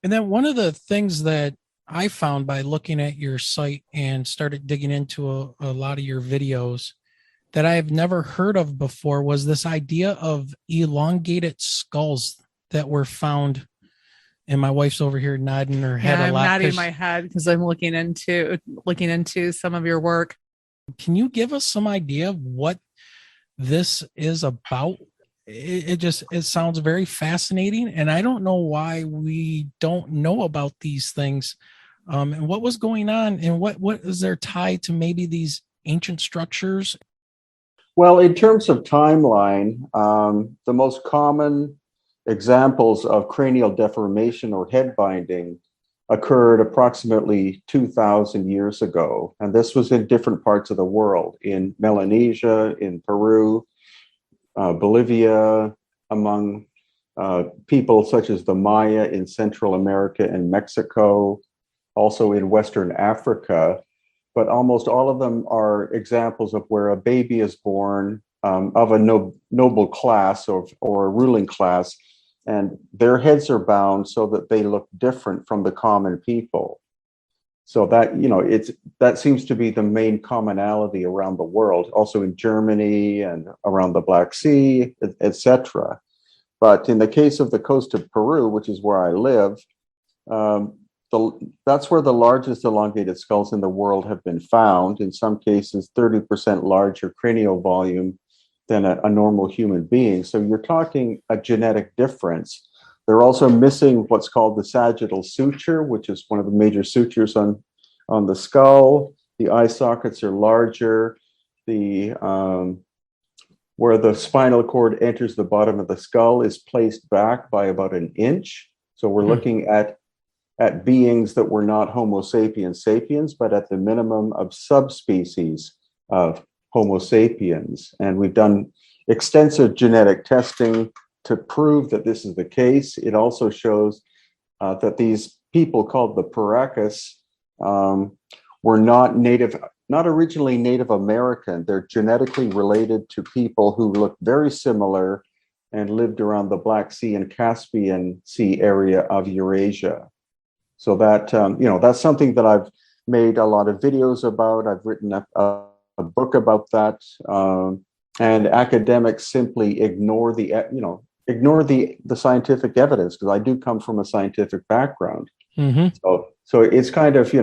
And then one of the things that I found by looking at your site and started digging into a lot of your videos that I have never heard of before was this idea of elongated skulls that were found. And my wife's over here nodding her head a lot. I'm nodding my head because I'm looking into some of your work. Can you give us some idea of what this is about? It sounds very fascinating, and I don't know why we don't know about these things, and what was going on, and what is their tie to maybe these ancient structures? Well, in terms of timeline, the most common examples of cranial deformation or head binding occurred approximately 2,000 years ago, and this was in different parts of the world, in Melanesia, in Peru, Bolivia, among people such as the Maya in Central America and Mexico, also in Western Africa. But almost all of them are examples of where a baby is born of a noble class or a ruling class, and their heads are bound so that they look different from the common people. So that seems to be the main commonality around the world, also in Germany and around the Black Sea, etc. But in the case of the coast of Peru, which is where I live, that's where the largest elongated skulls in the world have been found. In some cases, 30% larger cranial volume than a normal human being. So you're talking a genetic difference. They're also missing what's called the sagittal suture, which is one of the major sutures on the skull. The eye sockets are larger. Where the spinal cord enters the bottom of the skull is placed back by about an inch. So we're looking at beings that were not Homo sapiens sapiens, but at the minimum of subspecies of Homo sapiens. And we've done extensive genetic testing to prove that this is the case. It also shows that these people called the Paracas were not originally Native American. They're genetically related to people who look very similar and lived around the Black Sea and Caspian Sea area of Eurasia. So that, that's something that I've made a lot of videos about. I've written a book about that. And academics simply ignore the scientific evidence, because I do come from a scientific background. Mm-hmm. So it's kind of,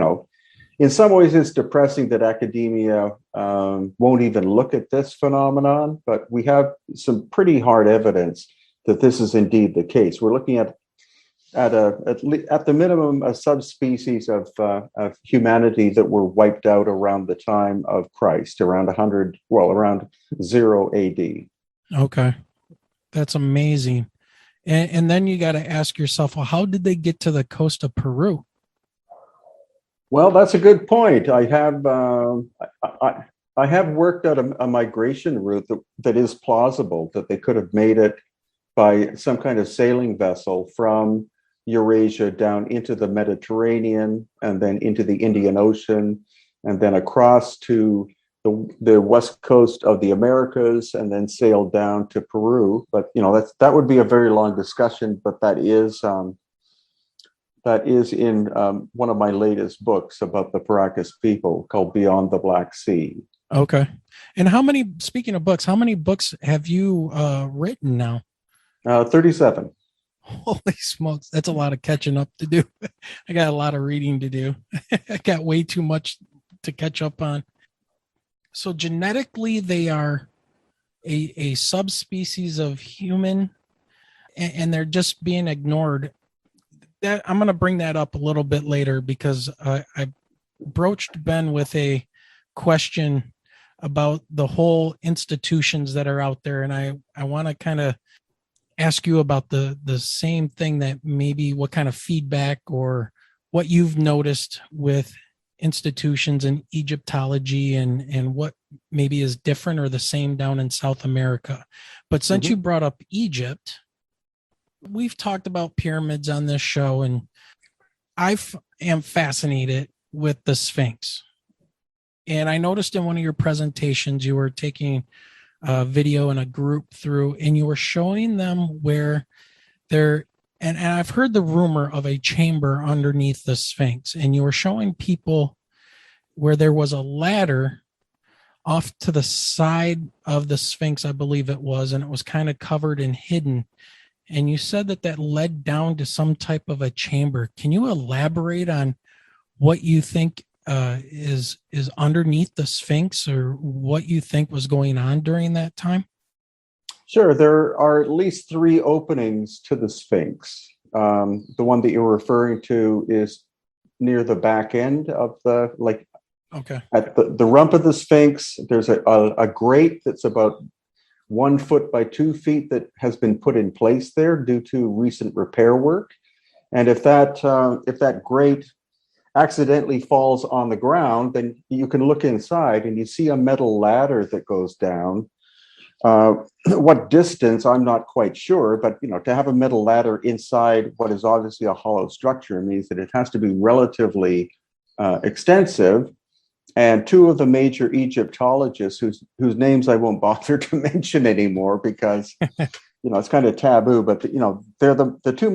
in some ways it's depressing that academia won't even look at this phenomenon, but we have some pretty hard evidence that this is indeed the case. We're looking at the minimum a subspecies of humanity that were wiped out around the time of Christ, around 0 AD. Okay. That's amazing. And then you got to ask yourself, well, how did they get to the coast of Peru? Well, that's a good point. I have worked out a migration route that is plausible, that they could have made it by some kind of sailing vessel from Eurasia down into the Mediterranean and then into the Indian Ocean and then across to the west coast of the Americas and then sailed down to Peru. But that would be a very long discussion. But that is in one of my latest books about the Paracas people, called Beyond the Black Sea. Okay. And speaking of books, how many books have you written now? 37. Holy smokes. That's a lot of catching up to do. I got a lot of reading to do. I got way too much to catch up on. So genetically, they are a subspecies of human, and they're just being ignored. That I'm going to bring that up a little bit later, because I broached Ben with a question about the whole institutions that are out there. And I want to kind of ask you about the same thing, that maybe what kind of feedback or what you've noticed with institutions in Egyptology and what maybe is different or the same down in South America. But since you brought up Egypt, we've talked about pyramids on this show, and I am fascinated with the Sphinx. And I noticed in one of your presentations, you were taking a video and a group through, and you were showing them where there, and I've heard the rumor of a chamber underneath the Sphinx, and you were showing people where there was a ladder off to the side of the Sphinx, I believe it was, and it was kind of covered and hidden. And you said that led down to some type of a chamber. Can you elaborate on what you think is underneath the Sphinx, or what you think was going on during that time? Sure. There are at least 3 openings to the Sphinx. The one that you're referring to is near the back end of okay, at the rump of the Sphinx. There's a grate that's about 1 foot by 2 feet that has been put in place there due to recent repair work. And if that grate accidentally falls on the ground, then you can look inside and you see a metal ladder that goes down. What distance, I'm not quite sure, but to have a metal ladder inside what is obviously a hollow structure means that it has to be relatively extensive. And 2 of the major Egyptologists, whose names I won't bother to mention anymore because it's kind of taboo, but they're the 2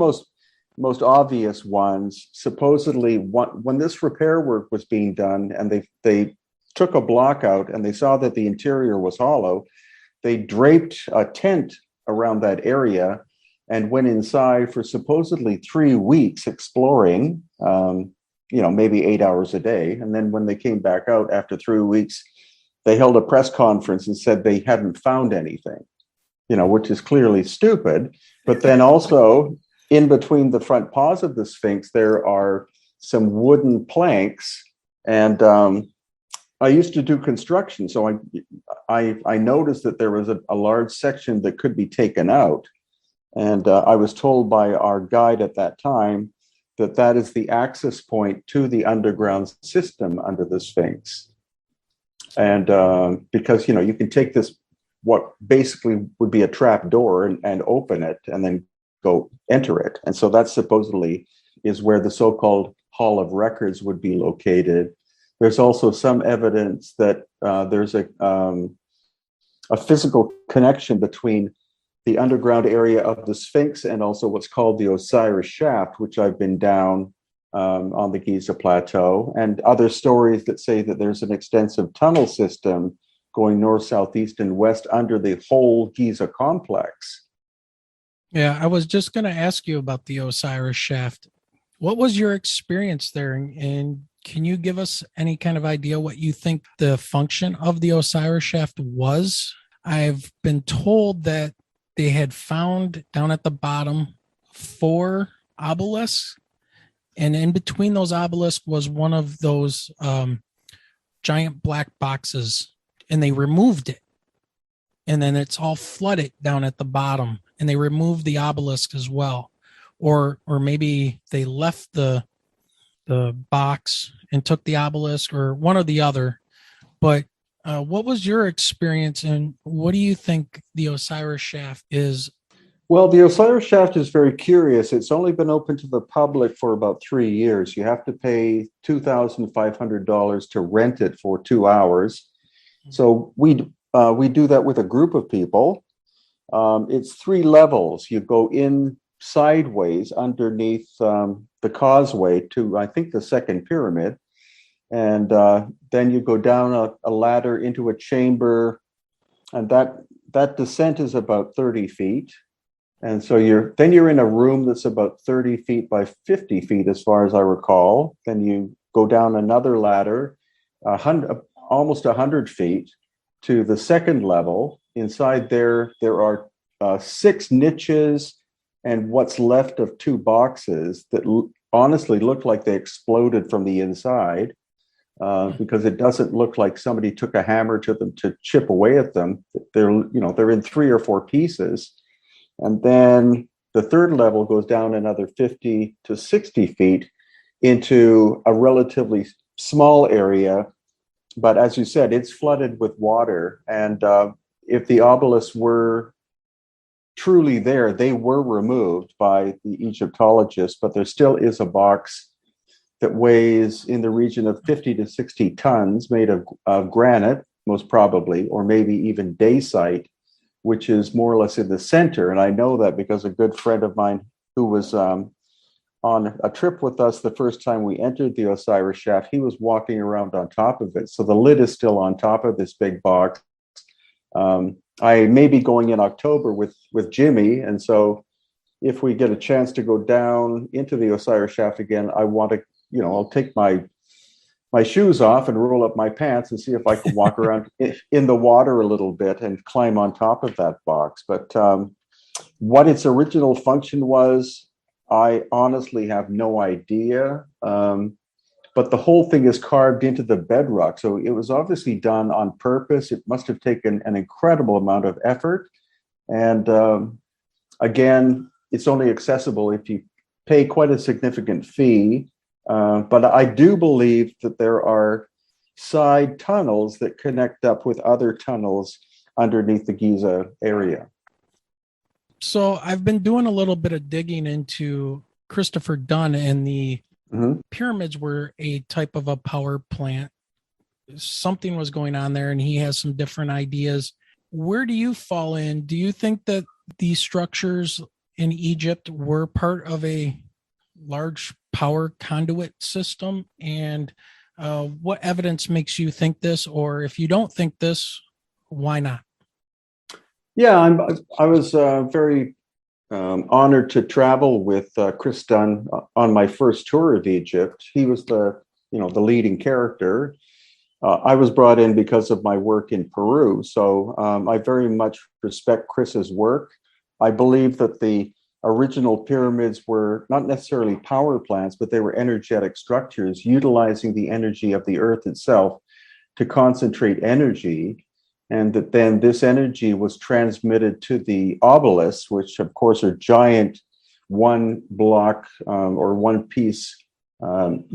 most obvious ones. Supposedly, when this repair work was being done, and they took a block out and they saw that the interior was hollow, they draped a tent around that area and went inside for supposedly 3 weeks exploring. Maybe 8 hours a day. And then when they came back out after 3 weeks, they held a press conference and said they hadn't found anything, which is clearly stupid. But then also in between the front paws of the Sphinx, there are some wooden planks. And I used to do construction. So I noticed that there was a large section that could be taken out. And I was told by our guide at that time that is the access point to the underground system under the Sphinx. And because, you can take this, what basically would be a trap door, and open it and then go enter it. And so that supposedly is where the so-called Hall of Records would be located. there's also some evidence that there's a physical connection between the underground area of the Sphinx and also what's called the Osiris Shaft, which I've been down on the Giza Plateau, and other stories that say that there's an extensive tunnel system going north, south, east, and west under the whole Giza complex. Yeah, I was just going to ask you about the Osiris Shaft. What was your experience there? And can you give us any kind of idea what you think the function of the Osiris Shaft was? I've been told that they had found down at the bottom 4 obelisks, and in between those obelisks was one of those giant black boxes, and they removed it. And then it's all flooded down at the bottom, and they removed the obelisk as well. Or maybe they left the box and took the obelisk, or one or the other. But what was your experience, and what do you think the Osiris Shaft is? Well, the Osiris Shaft is very curious. It's only been open to the public for about 3 years. You have to pay $2,500 to rent it for 2 hours. So we do that with a group of people. It's 3 levels. You go in sideways underneath the causeway to, I think, the second pyramid. And then you go down a ladder into a chamber. And that descent is about 30 feet. And so you're in a room that's about 30 feet by 50 feet, as far as I recall. Then you go down another ladder, almost 100 feet, to the second level. Inside there are 6 niches and what's left of 2 boxes that honestly look like they exploded from the inside, because it doesn't look like somebody took a hammer to them to chip away at them. They're in 3 or 4 pieces. And then the third level goes down another 50 to 60 feet into a relatively small area. But as you said, it's flooded with water. And if the obelisks were truly there, they were removed by the Egyptologists, but there still is a box that weighs in the region of 50 to 60 tons, made of granite, most probably, or maybe even dacite, which is more or less in the center. And I know that because a good friend of mine who was on a trip with us the first time we entered the Osiris Shaft, he was walking around on top of it. So the lid is still on top of this big box. I may be going in October with Jimmy. And so if we get a chance to go down into the Osiris Shaft again, I want to, I'll take my shoes off and roll up my pants and see if I can walk around in the water a little bit and climb on top of that box. But what its original function was, I honestly have no idea. But the whole thing is carved into the bedrock. So it was obviously done on purpose. It must have taken an incredible amount of effort. And again, it's only accessible if you pay quite a significant fee. But I do believe that there are side tunnels that connect up with other tunnels underneath the Giza area. So I've been doing a little bit of digging into Christopher Dunn, and the pyramids were a type of a power plant. Something was going on there, and he has some different ideas. Where do you fall in? Do you think that these structures in Egypt were part of a large power conduit system? And what evidence makes you think this? Or if you don't think this, why not? Yeah, I was very honored to travel with Chris Dunn on my first tour of Egypt. He was the leading character. I was brought in because of my work in Peru. So I very much respect Chris's work. I believe that the original pyramids were not necessarily power plants, but they were energetic structures utilizing the energy of the earth itself to concentrate energy. And that then this energy was transmitted to the obelisks, which of course are giant 1 block or 1 piece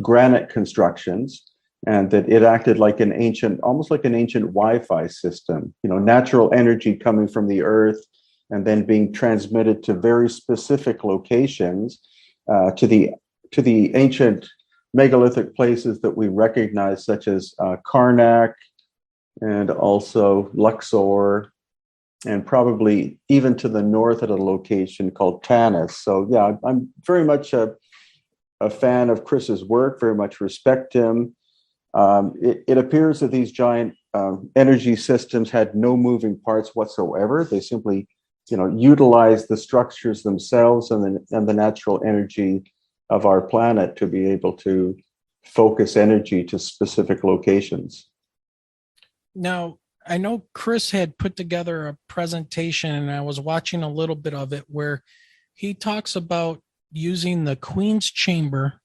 granite constructions. And that it acted like almost like an ancient Wi-Fi system, natural energy coming from the earth and then being transmitted to very specific locations, to the ancient megalithic places that we recognize, such as Karnak and also Luxor, and probably even to the north at a location called Tanis. So yeah, I'm very much a fan of Chris's work, very much respect him. It appears that these giant energy systems had no moving parts whatsoever. They simply, utilize the structures themselves and the natural energy of our planet to be able to focus energy to specific locations. Now, I know Chris had put together a presentation, and I was watching a little bit of it where he talks about using the Queen's Chamber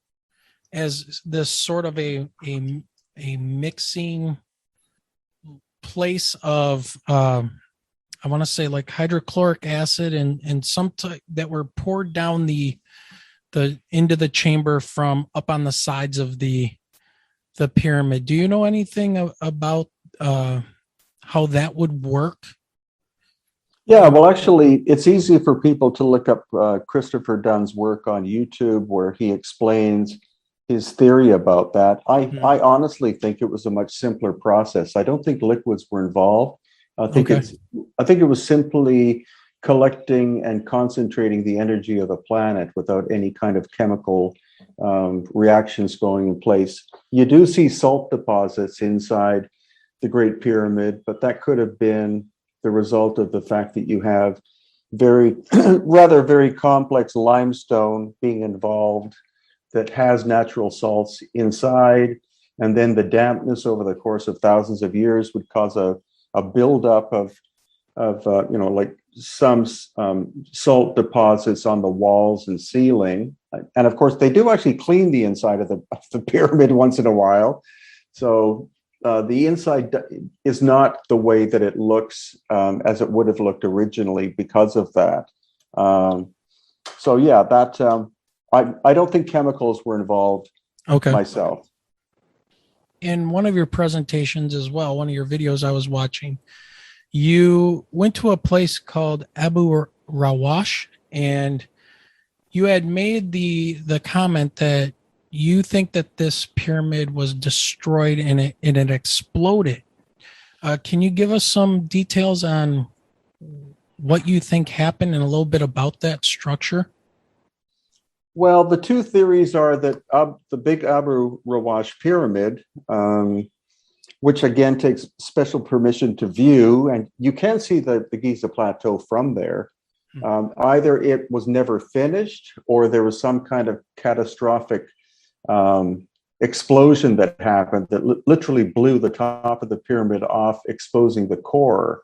as this sort of a mixing place of I want to say like hydrochloric acid and some that were poured down the into the chamber from up on the sides of the pyramid. Do you know anything about how that would work? Yeah, well, actually, it's easy for people to look up Christopher Dunn's work on YouTube, where he explains his theory about that. I honestly think it was a much simpler process. I don't think liquids were involved. I think it was simply collecting and concentrating the energy of the planet without any kind of chemical reactions going in place. You do see salt deposits inside the Great Pyramid, but that could have been the result of the fact that you have very complex limestone being involved that has natural salts inside, and then the dampness over the course of thousands of years would cause a buildup of like some salt deposits on the walls and ceiling. And of course, they do actually clean the inside of the pyramid once in a while. So the inside is not the way that it looks as it would have looked originally because of that. So yeah, that I don't think chemicals were involved myself. In one of your presentations as well, one of your videos I was watching, you went to a place called Abu Rawash, and you had made the comment that you think that this pyramid was destroyed and it exploded. Can you give us some details on what you think happened and a little bit about that structure? Well, the two theories are that the big Abu Rawash pyramid, which again takes special permission to view, and you can see the Giza Plateau from there. Either it was never finished or there was some kind of catastrophic explosion that happened that literally blew the top of the pyramid off, exposing the core.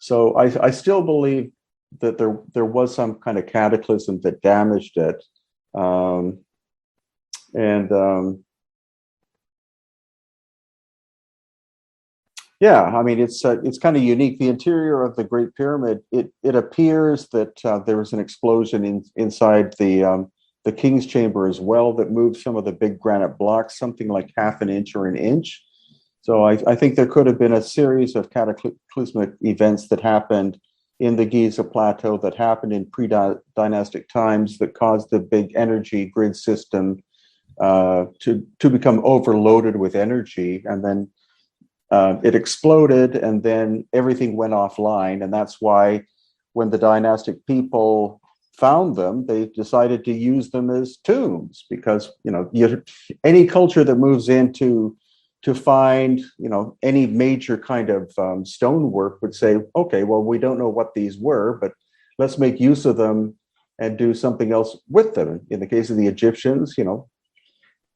So I still believe that there was some kind of cataclysm that damaged it. Yeah, I mean, it's kind of unique. The interior of the Great Pyramid, it appears that there was an explosion inside the King's Chamber as well that moved some of the big granite blocks, something like half an inch or an inch. So I think there could have been a series of cataclysmic events that happened in the Giza Plateau that happened in pre-dynastic times that caused the big energy grid system to become overloaded with energy, and then it exploded, and then everything went offline. And that's why when the dynastic people found them, they decided to use them as tombs, because any culture that moves in to find any major kind of stonework would say, okay, well, we don't know what these were, but let's make use of them and do something else with them. In the case of the Egyptians,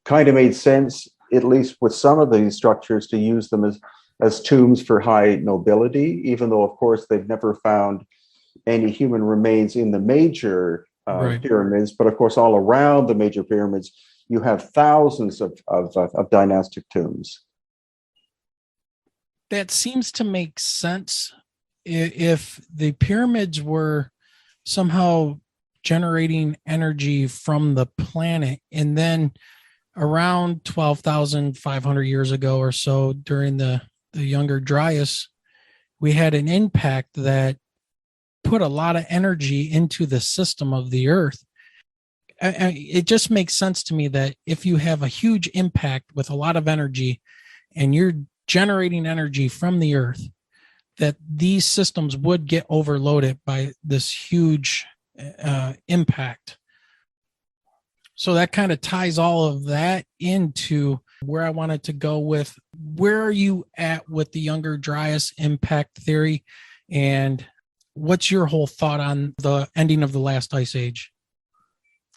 kind of made sense, at least with some of these structures, to use them as tombs for high nobility, even though, of course, they've never found any human remains in the major pyramids. But of course, all around the major pyramids, you have thousands of dynastic tombs. That seems to make sense. If the pyramids were somehow generating energy from the planet, and then around 12,500 years ago or so, during the Younger Dryas, we had an impact that put a lot of energy into the system of the Earth. It just makes sense to me that if you have a huge impact with a lot of energy and you're generating energy from the earth, that these systems would get overloaded by this huge impact. So that kind of ties all of that into where I wanted to go with, where are you at with the Younger Dryas impact theory? And what's your whole thought on the ending of the last ice age?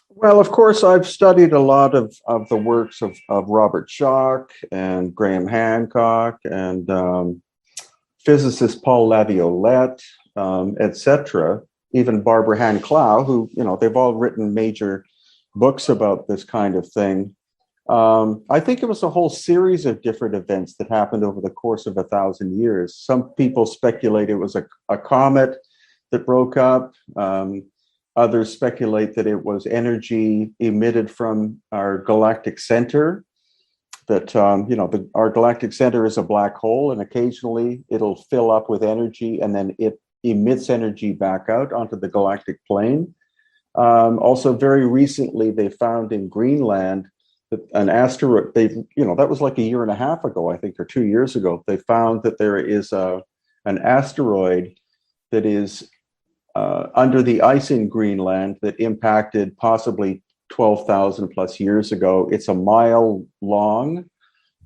Well, of course, I've studied a lot of the works of Robert Schoch and Graham Hancock and physicist Paul Laviolette, etc., even Barbara Hand Clow, who, they've all written major books about this kind of thing. I think it was a whole series of different events that happened over the course of 1,000 years. Some people speculate it was a comet that broke up. Others speculate that it was energy emitted from our galactic center, that, our galactic center is a black hole, and occasionally it'll fill up with energy and then it emits energy back out onto the galactic plane. Also, very recently, they found in Greenland that an asteroid, that was like a year and a half ago, I think, or 2 years ago. They found that there is an asteroid that is under the ice in Greenland that impacted possibly 12,000 plus years ago. It's a mile long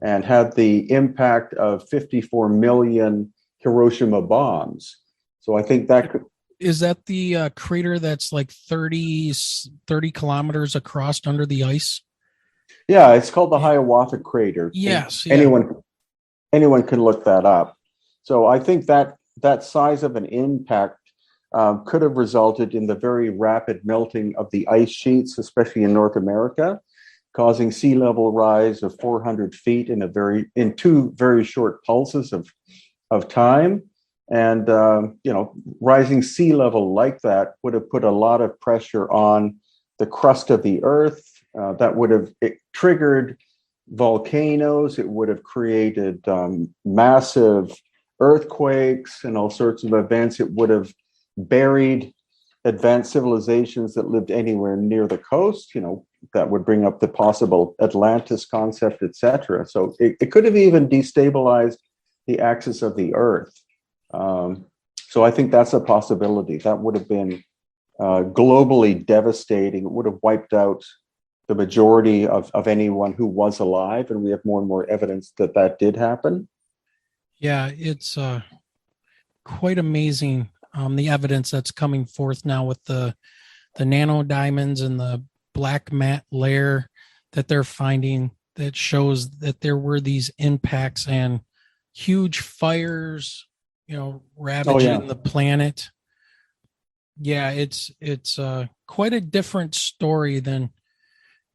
and had the impact of 54 million Hiroshima bombs. So I think that could... Is that the crater that's like 30 kilometers across under the ice? Yeah, it's called the Hiawatha Crater. Yes. Yeah. Anyone can look that up. So I think that size of an impact could have resulted in the very rapid melting of the ice sheets, especially in North America, causing sea level rise of 400 feet in two very short pulses of time. And, rising sea level like that would have put a lot of pressure on the crust of the earth. That would have triggered volcanoes. It would have created massive earthquakes and all sorts of events. It would have buried advanced civilizations that lived anywhere near the coast. That would bring up the possible Atlantis concept, etc. So it could have even destabilized the axis of the earth. So I think that's a possibility. That would have been globally devastating. It would have wiped out the majority of anyone who was alive, and we have more and more evidence that did happen. Yeah, it's quite amazing, the evidence that's coming forth now with the nano diamonds and the black matte layer that they're finding that shows that there were these impacts and huge fires, ravaging the planet. Yeah, it's quite a different story than,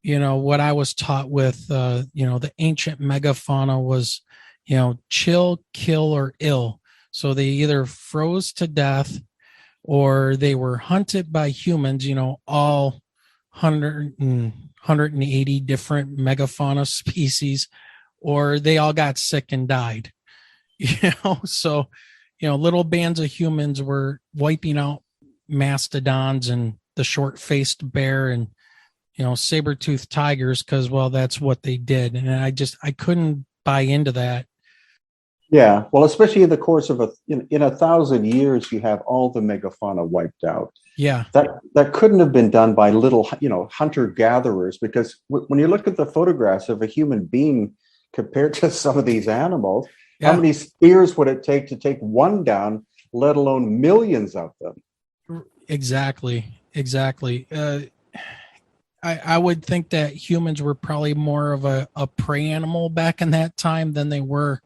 what I was taught with, the ancient megafauna was, chill, kill, or ill. So they either froze to death or they were hunted by humans, all 180 different megafauna species, or they all got sick and died. So little bands of humans were wiping out mastodons and the short-faced bear and, saber-toothed tigers because, well, that's what they did. And I couldn't buy into that. Yeah, well, especially in the course of in 1,000 years, you have all the megafauna wiped out. Yeah. That couldn't have been done by little, hunter-gatherers, because when you look at the photographs of a human being compared to some of these animals, how many spears would it take to take one down, let alone millions of them? Exactly. I would think that humans were probably more of a prey animal back in that time than they were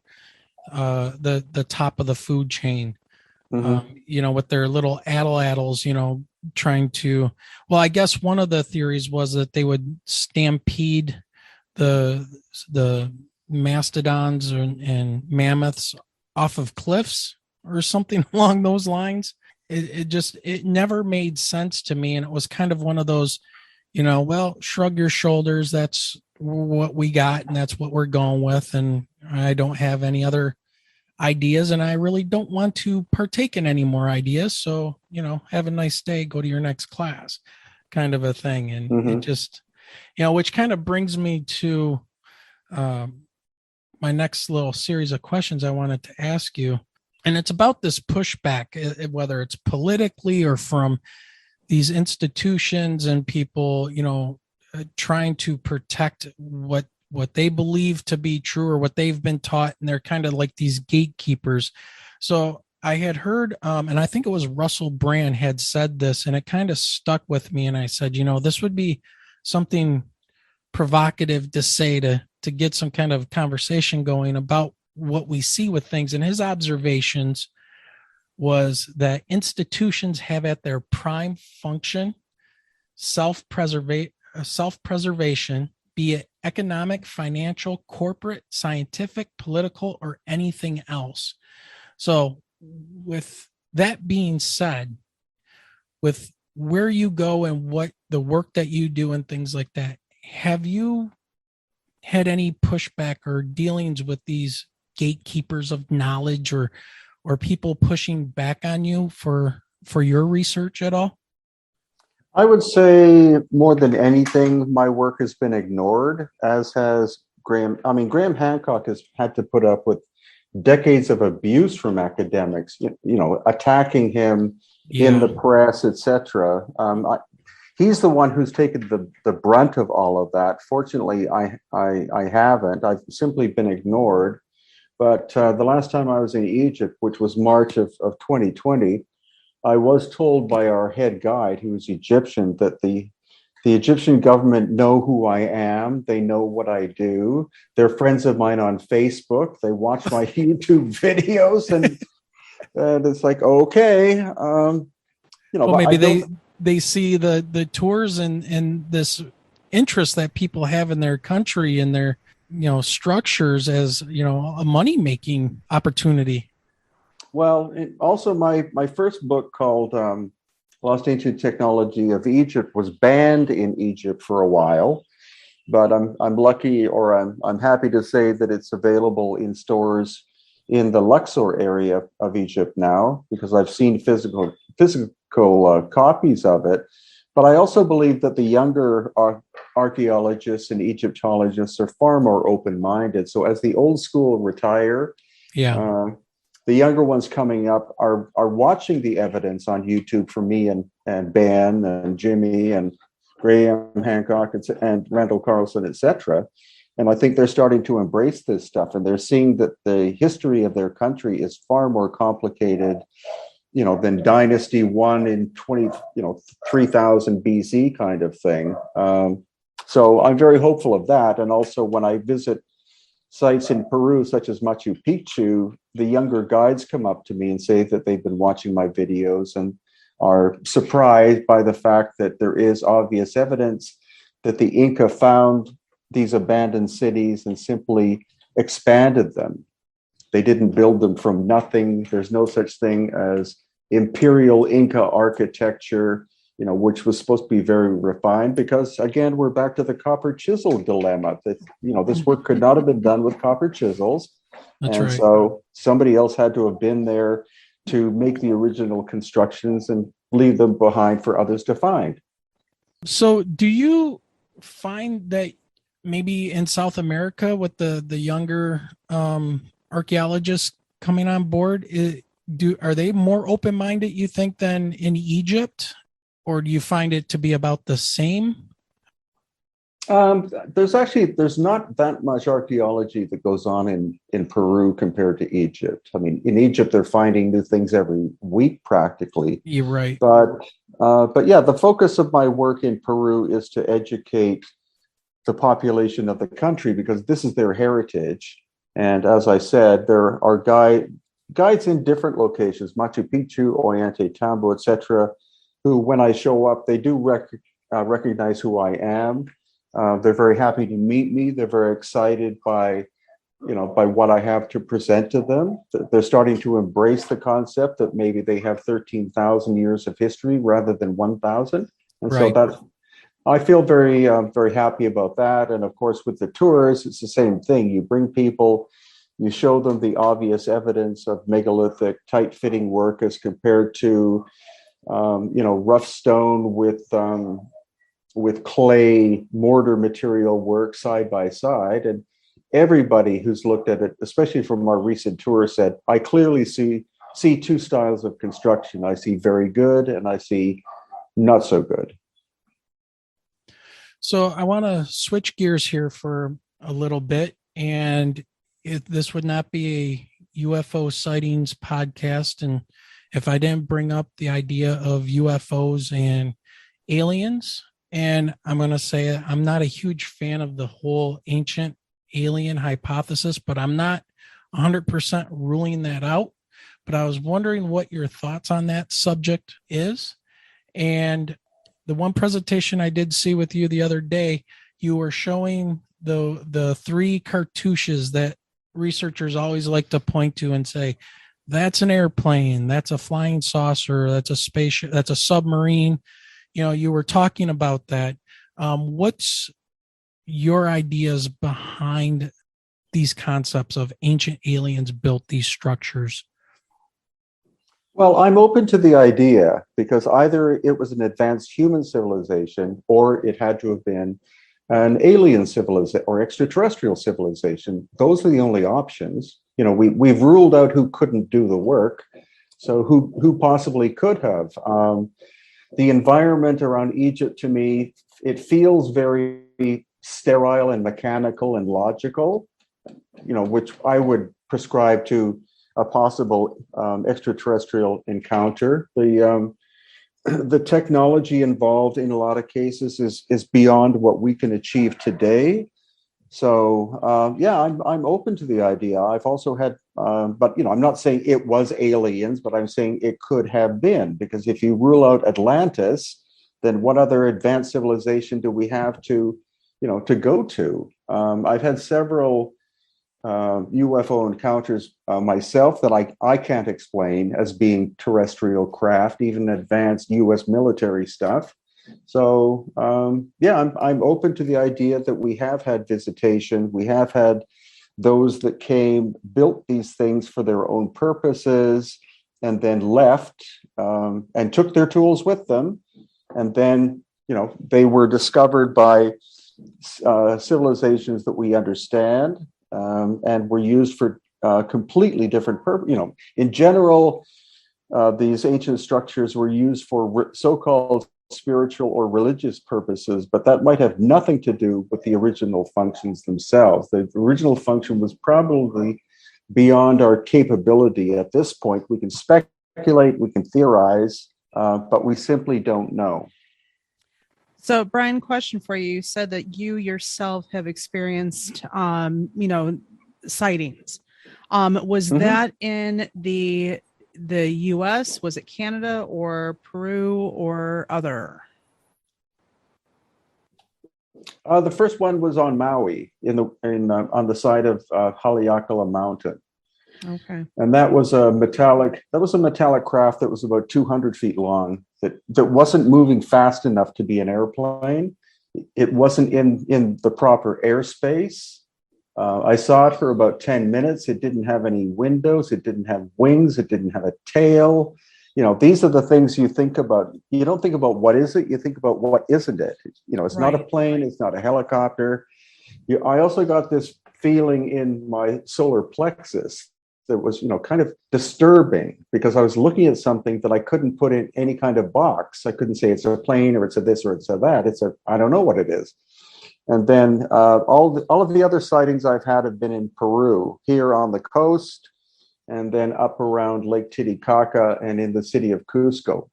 the top of the food chain. Mm-hmm. With their little addles, trying to, well, I guess one of the theories was that they would stampede the mastodons and mammoths off of cliffs or something along those lines. It never made sense to me. And it was kind of one of those, well, shrug your shoulders. That's what we got and that's what we're going with. And I don't have any other ideas and I really don't want to partake in any more ideas. So, have a nice day, go to your next class kind of a thing. And Mhm. it just, which kind of brings me to my next little series of questions I wanted to ask you. And it's about this pushback, whether it's politically or from these institutions and people, trying to protect what they believe to be true or what they've been taught. And they're kind of like these gatekeepers. So I had heard, and I think it was Russell Brand had said this, and it kind of stuck with me. And I said, this would be something provocative to say to get some kind of conversation going about what we see with things. And his observations was that institutions have at their prime function self-preservation, be it economic, financial, corporate, scientific, political, or anything else. So with that being said, with where you go and what the work that you do and things like that, have you had any pushback or dealings with these gatekeepers of knowledge or people pushing back on you for your research at all? I would say more than anything, my work has been ignored, as has Graham. I mean, Graham Hancock has had to put up with decades of abuse from academics, attacking him in the press, etc. He's the one who's taken the brunt of all of that. Fortunately, I haven't. I've simply been ignored. But the last time I was in Egypt, which was March of 2020, I was told by our head guide, who was Egyptian, that the Egyptian government know who I am. They know what I do. They're friends of mine on Facebook. They watch my YouTube videos, and it's like, okay, well, maybe they see the tours and this interest that people have in their country and their structures as a money-making opportunity. Well, also my first book called Lost Ancient Technology of Egypt was banned in Egypt for a while, but I'm lucky, or I'm happy to say that it's available in stores in the Luxor area of Egypt now, because I've seen physical copies of it. But I also believe that the younger archaeologists and Egyptologists are far more open-minded. So as the old school retire, the younger ones coming up are watching the evidence on YouTube for me and Ben and Jimmy and Graham Hancock and Randall Carlson, etc. And I think they're starting to embrace this stuff, and they're seeing that the history of their country is far more complicated, than Dynasty 1 in 3000 BC kind of thing. So I'm very hopeful of that. And also when I visit sites in Peru, such as Machu Picchu, the younger guides come up to me and say that they've been watching my videos and are surprised by the fact that there is obvious evidence that the Inca found these abandoned cities and simply expanded them. They didn't build them from nothing. There's no such thing as imperial Inca architecture, which was supposed to be very refined, because again, we're back to the copper chisel dilemma that, this work could not have been done with copper chisels. That's and right. So somebody else had to have been there to make the original constructions and leave them behind for others to find. So do you find that maybe in South America with the younger archaeologists coming on board, are they more open-minded, you think, than in Egypt? Or do you find it to be about the same? There's not that much archaeology that goes on in Peru compared to Egypt. I mean, in Egypt, they're finding new things every week practically. You're right. But yeah, the focus of my work in Peru is to educate the population of the country, because this is their heritage. And as I said, there are guides in different locations, Machu Picchu, Ollantaytambo, etc., who, when I show up, they do recognize who I am. They're very happy to meet me. They're very excited by what I have to present to them. They're starting to embrace the concept that maybe they have 13,000 years of history rather than 1,000. And right. So I feel very, very happy about that. And of course, with the tours, it's the same thing. You bring people, you show them the obvious evidence of megalithic, tight-fitting work as compared to, rough stone with with clay mortar material work side by side. And everybody who's looked at it, especially from our recent tour, said, I clearly see two styles of construction. I see very good and I see not so good. So I want to switch gears here for a little bit. And this would not be a UFO sightings podcast. And if I didn't bring up the idea of UFOs and aliens, and I'm going to say I'm not a huge fan of the whole ancient alien hypothesis, but I'm not 100% ruling that out. But I was wondering what your thoughts on that subject is. And the one presentation I did see with you the other day, you were showing the three cartouches that researchers always like to point to and say, that's an airplane, that's a flying saucer, that's a spaceship, that's a submarine. You know, you were talking about that. What's your ideas behind these concepts of ancient aliens built these structures? Well, I'm open to the idea because either it was an advanced human civilization or it had to have been an alien civilization or extraterrestrial civilization. Those are the only options. You know, we've ruled out who couldn't do the work. So who possibly could have? The environment around Egypt, to me, it feels very sterile and mechanical and logical, you know, which I would prescribe to a possible extraterrestrial encounter. The technology involved in a lot of cases is beyond what we can achieve today. So yeah, I'm open to the idea. I've also had, but you know, I'm not saying it was aliens, but I'm saying it could have been, because if you rule out Atlantis, then what other advanced civilization do we have to, you know, to go to? I've had several UFO encounters myself that I can't explain as being terrestrial craft, even advanced US military stuff. So yeah, I'm open to the idea that we have had visitation. We have had those that came, built these things for their own purposes, and then left and took their tools with them. And then, you know, they were discovered by civilizations that we understand. And were used for completely different purpose. You know, in general, these ancient structures were used for so-called spiritual or religious purposes, but that might have nothing to do with the original functions themselves. The original function was probably beyond our capability at this point. We can speculate, we can theorize, but we simply don't know. So, Brien, question for you. You said that you yourself have experienced, you know, sightings. Was that in the U.S.? Was it Canada or Peru or other? The first one was on Maui, on the side of Haleakala Mountain. Okay. And that was a metallic craft that was about 200 feet long, that wasn't moving fast enough to be an airplane. It wasn't in the proper airspace. I saw it for about 10 minutes. It didn't have any windows. It didn't have wings. It didn't have a tail. You know, these are the things you think about. You don't think about what is it. You think about what isn't it. You know, it's not a plane. It's not a helicopter. I also got this feeling in my solar plexus that was, you know, kind of disturbing, because I was looking at something that I couldn't put in any kind of box. I couldn't say it's a plane or it's a this or it's a that. I don't know what it is. And then all of the other sightings I've had have been in Peru, here on the coast, and then up around Lake Titicaca and in the city of Cusco.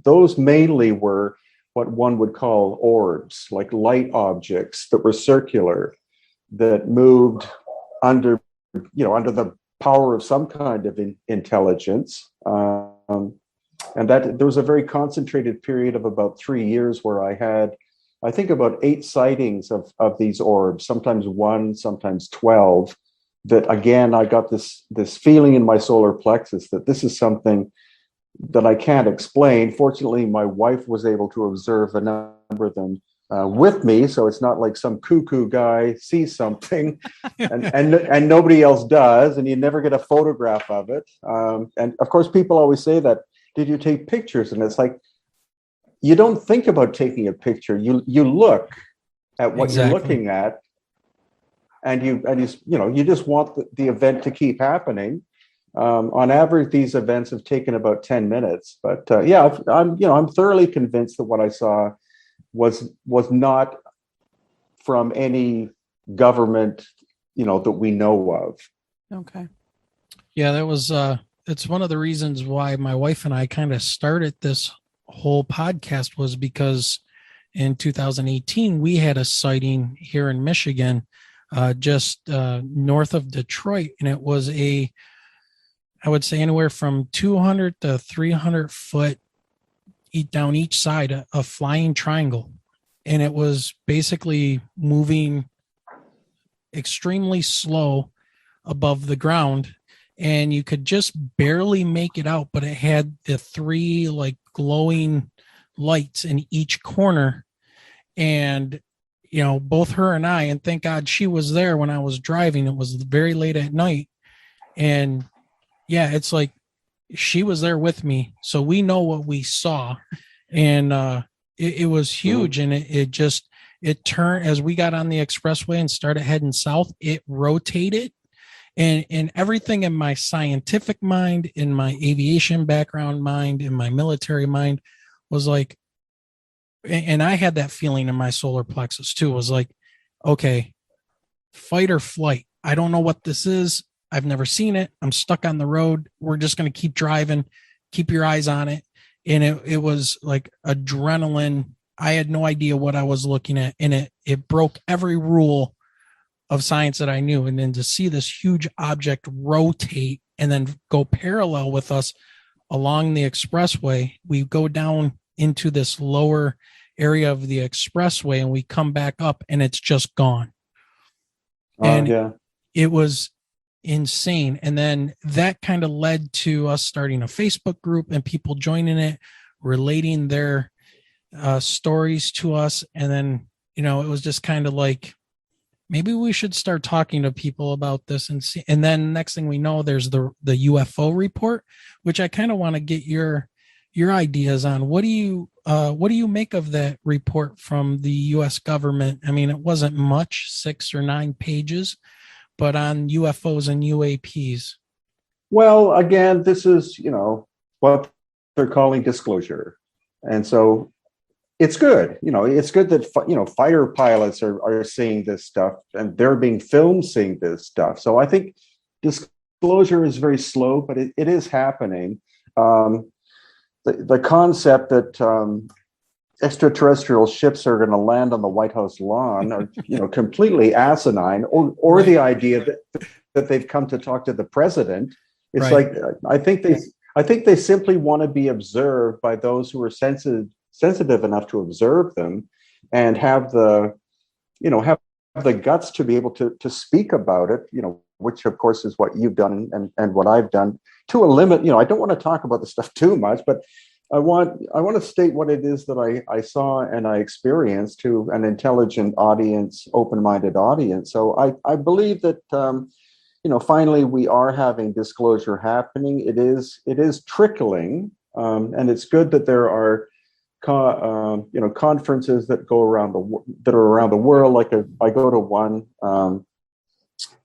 Those mainly were what one would call orbs, like light objects that were circular, that moved under the power of some kind of intelligence. And that there was a very concentrated period of about 3 years where I had, I think, about 8 sightings of these orbs, sometimes 1, sometimes 12, that again, I got this feeling in my solar plexus that this is something that I can't explain. Fortunately, my wife was able to observe a number of them with me, so it's not like some cuckoo guy sees something and nobody else does, and you never get a photograph of it. And of course, people always say that, did you take pictures? And it's like, you don't think about taking a picture. You look at what you're Exactly. looking at, and you just want the event to keep happening. On average, these events have taken about 10 minutes. But yeah, I'm thoroughly convinced that what I saw was not from any government, that we know of. Okay. Yeah, that was it's one of the reasons why my wife and I kind of started this whole podcast, was because in 2018 we had a sighting here in Michigan, just north of Detroit, and it was I would say anywhere from 200 to 300 foot down each side, a flying triangle, and it was basically moving extremely slow above the ground, and you could just barely make it out, but it had the three like glowing lights in each corner. And both her and I, and thank God she was there when I was driving, it was very late at night, and yeah, it's like she was there with me, so we know what we saw. And it was huge, and it turned as we got on the expressway and started heading south. It rotated, and everything in my scientific mind, in my aviation background mind, in my military mind was like, and I had that feeling in my solar plexus too, was like, okay, fight or flight. I don't know what this is. I've never seen it. I'm stuck on the road. We're just going to keep driving, keep your eyes on it. And it was like adrenaline. I had no idea what I was looking at, and it broke every rule of science that I knew. And then to see this huge object rotate and then go parallel with us along the expressway, we go down into this lower area of the expressway and we come back up and it's just gone. And yeah, it was insane. And then that kind of led to us starting a Facebook group and people joining it, relating their stories to us. And then, it was just kind of like, maybe we should start talking to people about this and see. And then next thing we know, there's the UFO report, which I kind of want to get your ideas on. What do you make of that report from the U.S. government? I mean, it wasn't much, 6 or 9 pages, but on UFOs and UAPs. Well, again, this is, what they're calling disclosure. And so it's good. It's good that, fighter pilots are seeing this stuff and they're being filmed seeing this stuff. So I think disclosure is very slow, but it is happening. The concept that extraterrestrial ships are going to land on the White House lawn are, completely asinine, or Right. The idea that they've come to talk to the president. It's Right. like, I think they simply want to be observed by those who are sensitive enough to observe them and have the guts to be able to speak about it, which of course is what you've done and what I've done to a limit. I don't want to talk about the stuff too much, but I want to state what it is that I saw and I experienced to an intelligent audience, open-minded audience. So I believe that, finally we are having disclosure happening. It is trickling, and it's good that there are conferences that go around that are around the world. Like I go to one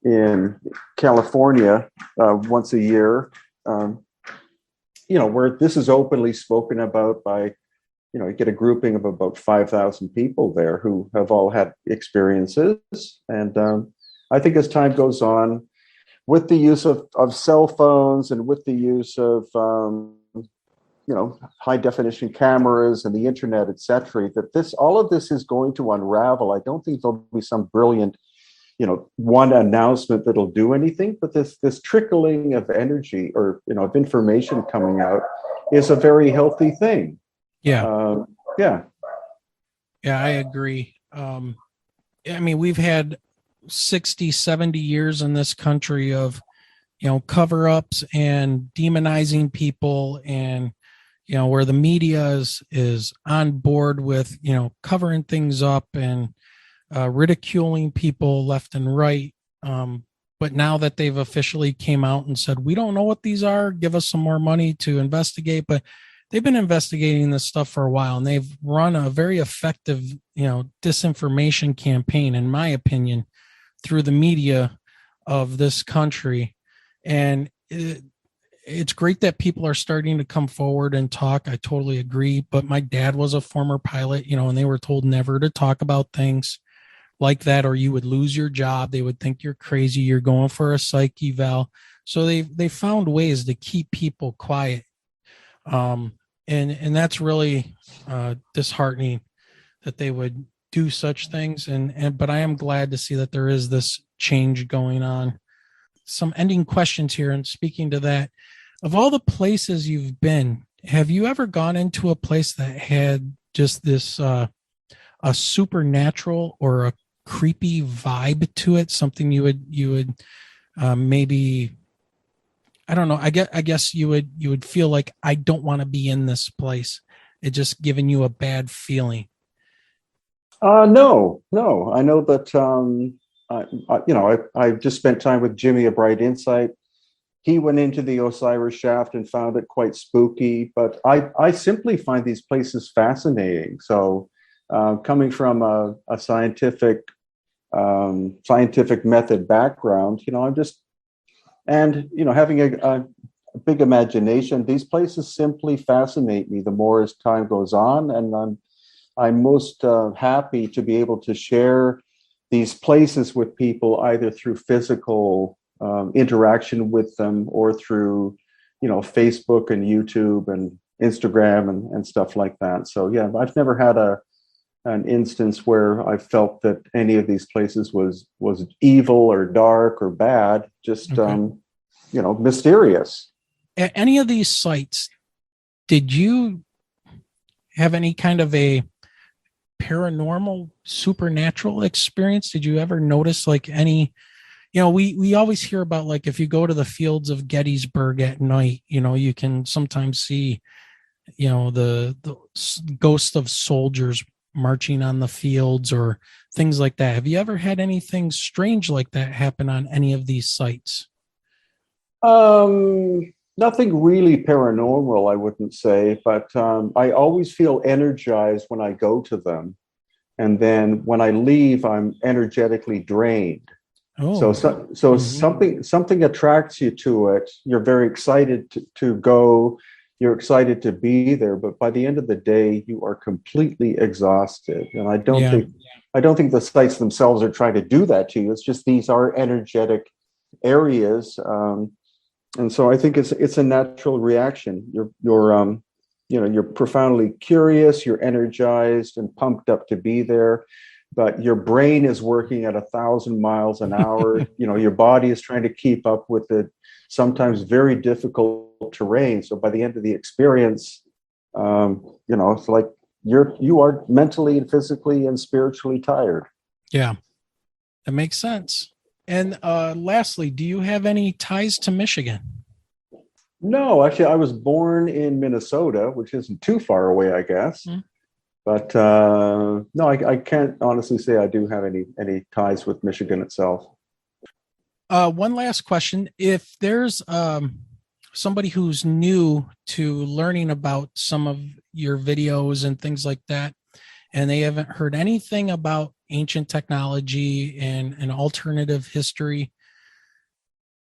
in California once a year, where this is openly spoken about by, you get a grouping of about 5,000 people there who have all had experiences. And I think as time goes on, with the use of cell phones and with the use of high definition cameras and the internet, etc., that all of this is going to unravel. I don't think there'll be some brilliant, one announcement that'll do anything, but this trickling of energy or, of information coming out is a very healthy thing. Yeah. Yeah. Yeah, I agree. I mean, we've had 60, 70 years in this country of, cover-ups and demonizing people, and, where the media is on board with, covering things up and ridiculing people left and right. But now that they've officially came out and said, we don't know what these are, give us some more money to investigate, but they've been investigating this stuff for a while, and they've run a very effective, disinformation campaign, in my opinion, through the media of this country. And it's great that people are starting to come forward and talk. I totally agree. But my dad was a former pilot, and they were told never to talk about things like that, or you would lose your job. They would think you're crazy. You're going for a psych eval. So they found ways to keep people quiet. And that's really disheartening that they would do such things. But I am glad to see that there is this change going on. Some ending questions here. And speaking to that, of all the places you've been, have you ever gone into a place that had just this a supernatural or a creepy vibe to it? Something you would maybe, I don't know. I guess you would feel like, I don't want to be in this place. It just giving you a bad feeling. No. I know that I just spent time with Jimmy of Bright Insight. He went into the Osiris Shaft and found it quite spooky, but I simply find these places fascinating. So coming from a scientific method background, I'm just, and having a big imagination, these places simply fascinate me the more as time goes on. And I'm most happy to be able to share these places with people, either through physical interaction with them or through, Facebook and YouTube and Instagram and stuff like that. So yeah, I've never had an instance where I felt that any of these places was evil or dark or bad, just Okay. mysterious. At any of these sites, did you have any kind of a paranormal supernatural experience? Did you ever notice like any, we always hear about, like, if you go to the fields of Gettysburg at night, you can sometimes see, the ghosts of soldiers marching on the fields or things like that. Have you ever had anything strange like that happen on any of these sites? Nothing really paranormal, I wouldn't say, but I always feel energized when I go to them. And then when I leave, I'm energetically drained. So Oh, something attracts you to it. You're very excited to go. You're excited to be there, but by the end of the day, you are completely exhausted. And I don't yeah. think the sites themselves are trying to do that to you. It's just these are energetic areas, and so I think it's a natural reaction. You're profoundly curious. You're energized and pumped up to be there. But your brain is working at 1,000 miles an hour. Your body is trying to keep up with the sometimes very difficult terrain. So by the end of the experience, it's like you are mentally and physically and spiritually tired. Yeah, that makes sense. And lastly, do you have any ties to Michigan? No, actually, I was born in Minnesota, which isn't too far away, I guess. Mm. But no, I can't honestly say I do have any ties with Michigan itself. One last question. If there's somebody who's new to learning about some of your videos and things like that, and they haven't heard anything about ancient technology and an alternative history,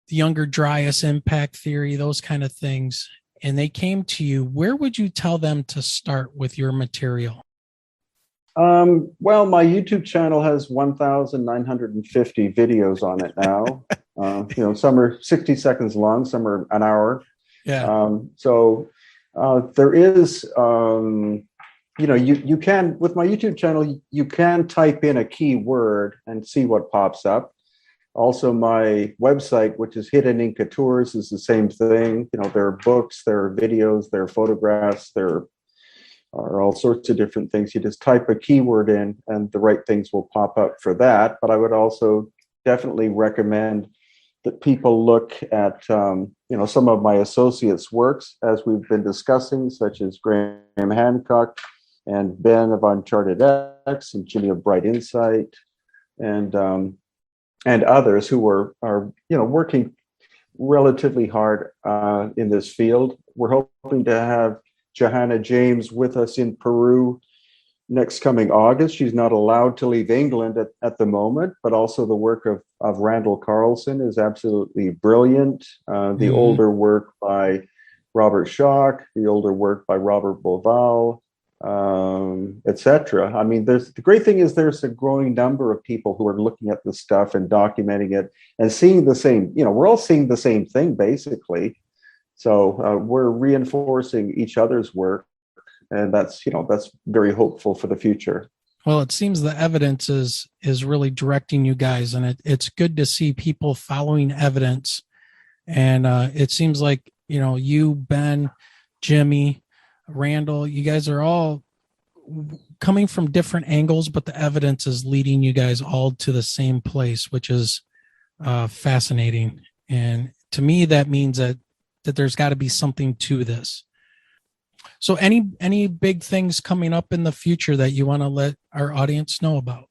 the Younger Dryas impact theory, those kind of things, and they came to you, where would you tell them to start with your material? Well, my YouTube channel has 1,950 videos on it now. Some are 60 seconds long, some are an hour. Yeah. So there is, you can, with my YouTube channel, you can type in a keyword and see what pops up. Also, my website, which is Hidden Inca Tours, is the same thing. There are books, there are videos, there are photographs, there are all sorts of different things. You just type a keyword in and the right things will pop up for that. But I would also definitely recommend that people look at, some of my associates' works, as we've been discussing, such as Graham Hancock and Ben of Uncharted X and Jimmy of Bright Insight and others who are working relatively hard in this field. We're hoping to have Johanna James with us in Peru next coming August. She's not allowed to leave England at the moment, but also the work of Randall Carlson is absolutely brilliant. The older work by Robert Schock, the older work by Robert Boval, etc. I mean, the great thing is there's a growing number of people who are looking at this stuff and documenting it and seeing the same, we're all seeing the same thing, basically. So we're reinforcing each other's work. And that's very hopeful for the future. Well, it seems the evidence is really directing you guys, and it's good to see people following evidence. And it seems like, you, Ben, Jimmy, Randall, you guys are all coming from different angles, but the evidence is leading you guys all to the same place, which is fascinating. And to me, that means that there's got to be something to this. So any big things coming up in the future that you want to let our audience know about?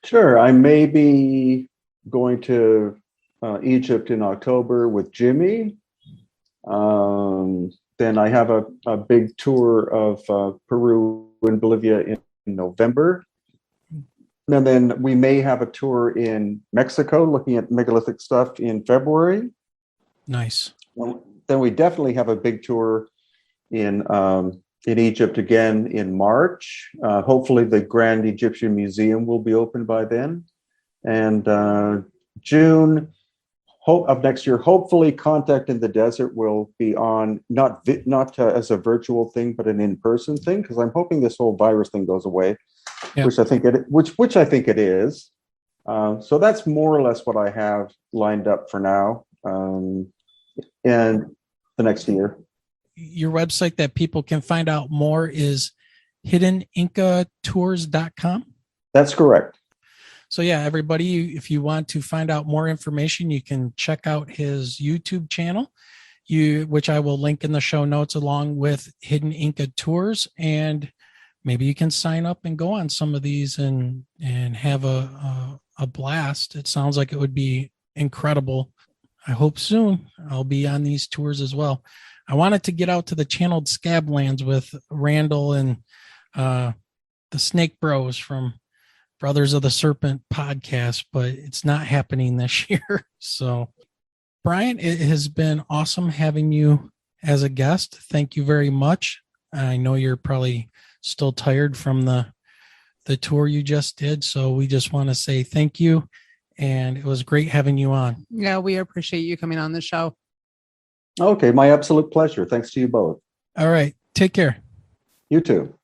Sure. I may be going to Egypt in October with Jimmy. Then I have a big tour of Peru and Bolivia in November. And then we may have a tour in Mexico looking at megalithic stuff in February. Nice. Then we definitely have a big tour in Egypt again in March. Hopefully the Grand Egyptian Museum will be open by then. And June of next year, hopefully Contact in the Desert will be on, not as a virtual thing, but an in-person thing, because I'm hoping this whole virus thing goes away, yeah. which I think it is. So that's more or less what I have lined up for now, and the next year. Your website that people can find out more is hiddenincatours.com. That's correct. So yeah, everybody, if you want to find out more information, you can check out his YouTube channel, which I will link in the show notes, along with Hidden Inca Tours. And maybe you can sign up and go on some of these and have a blast. It sounds like it would be incredible. I hope soon I'll be on these tours as well. I wanted to get out to the Channeled Scablands with Randall and the Snake Bros from Brothers of the Serpent podcast, but it's not happening this year. So, Brien, it has been awesome having you as a guest. Thank you very much. I know you're probably still tired from the tour you just did, so we just want to say thank you, and it was great having you on. Yeah, we appreciate you coming on the show. Okay, my absolute pleasure. Thanks to you both. All right, take care. You too.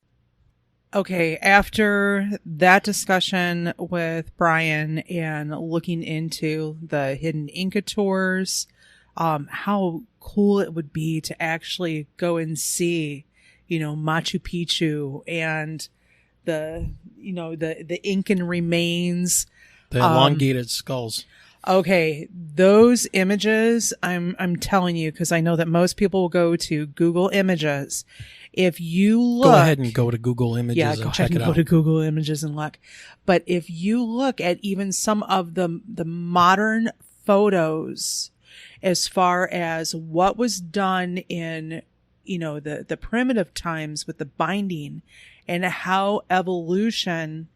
Okay, after that discussion with Brien and looking into the Hidden Inca Tours, how cool it would be to actually go and see, Machu Picchu and the Incan remains, the elongated skulls. Okay, those images, I'm telling you, because I know that most people will go to Google Images. If you look, go ahead and go to Google Images and check it out. Go to Google Images and look. But if you look at even some of the modern photos, as far as what was done in, the primitive times with the binding, and how evolution,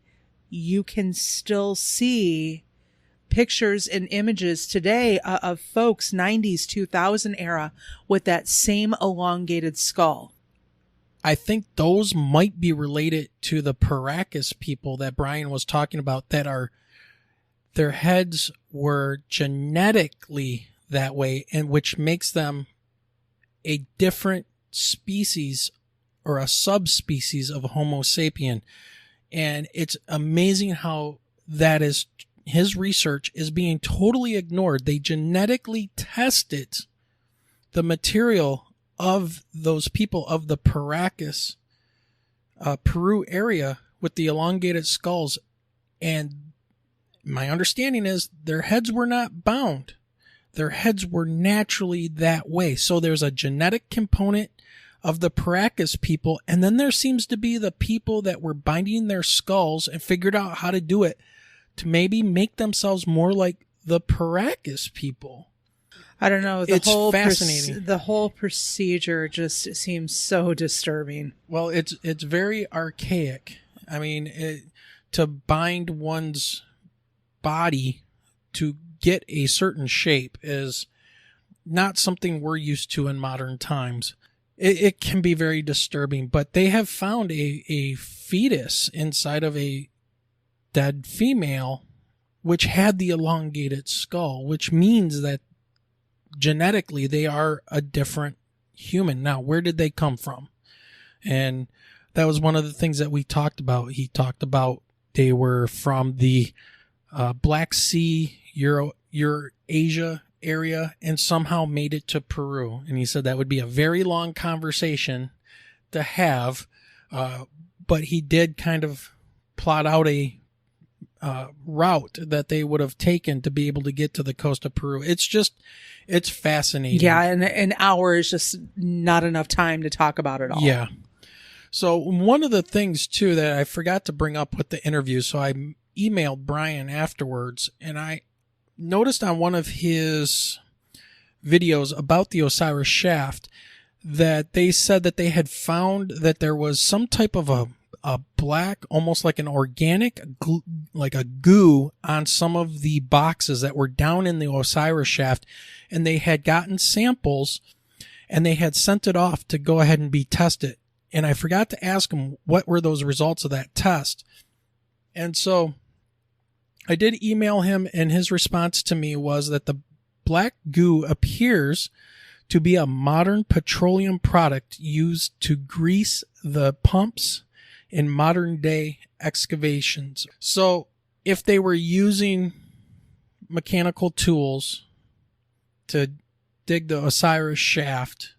you can still see pictures and images today of folks 90s, 2000 era with that same elongated skull. I think those might be related to the Paracas people that Brien was talking about, that their heads were genetically that way, and which makes them a different species or a subspecies of Homo sapien. And it's amazing how that is, his research is being totally ignored. They genetically tested the material of those people of the Paracas, Peru area with the elongated skulls. And my understanding is their heads were not bound. Their heads were naturally that way. So there's a genetic component of the Paracas people. And then there seems to be the people that were binding their skulls and figured out how to do it to maybe make themselves more like the Paracas people. I don't know. It's fascinating. The whole procedure just seems so disturbing. Well, it's very archaic. I mean, to bind one's body to get a certain shape is not something we're used to in modern times. It can be very disturbing, but they have found a fetus inside of a dead female which had the elongated skull, which means that genetically they are a different human. Now, where did they come from? And that was one of the things that we talked about. He talked about they were from the Black Sea, Eurasia area, and somehow made it to Peru. And he said that would be a very long conversation to have, but he did kind of plot out a route that they would have taken to be able to get to the coast of Peru. It's fascinating. Yeah, and an hour is just not enough time to talk about it all. Yeah. So one of the things, too, that I forgot to bring up with the interview, so I emailed Brien afterwards, and I noticed on one of his videos about the Osiris Shaft that they said that they had found that there was some type of a black, almost like an organic, like a goo on some of the boxes that were down in the Osiris Shaft, and they had gotten samples and they had sent it off to go ahead and be tested. And I forgot to ask him what were those results of that test. And so I did email him, and his response to me was that the black goo appears to be a modern petroleum product used to grease the pumps in modern day excavations. So if they were using mechanical tools to dig the Osiris Shaft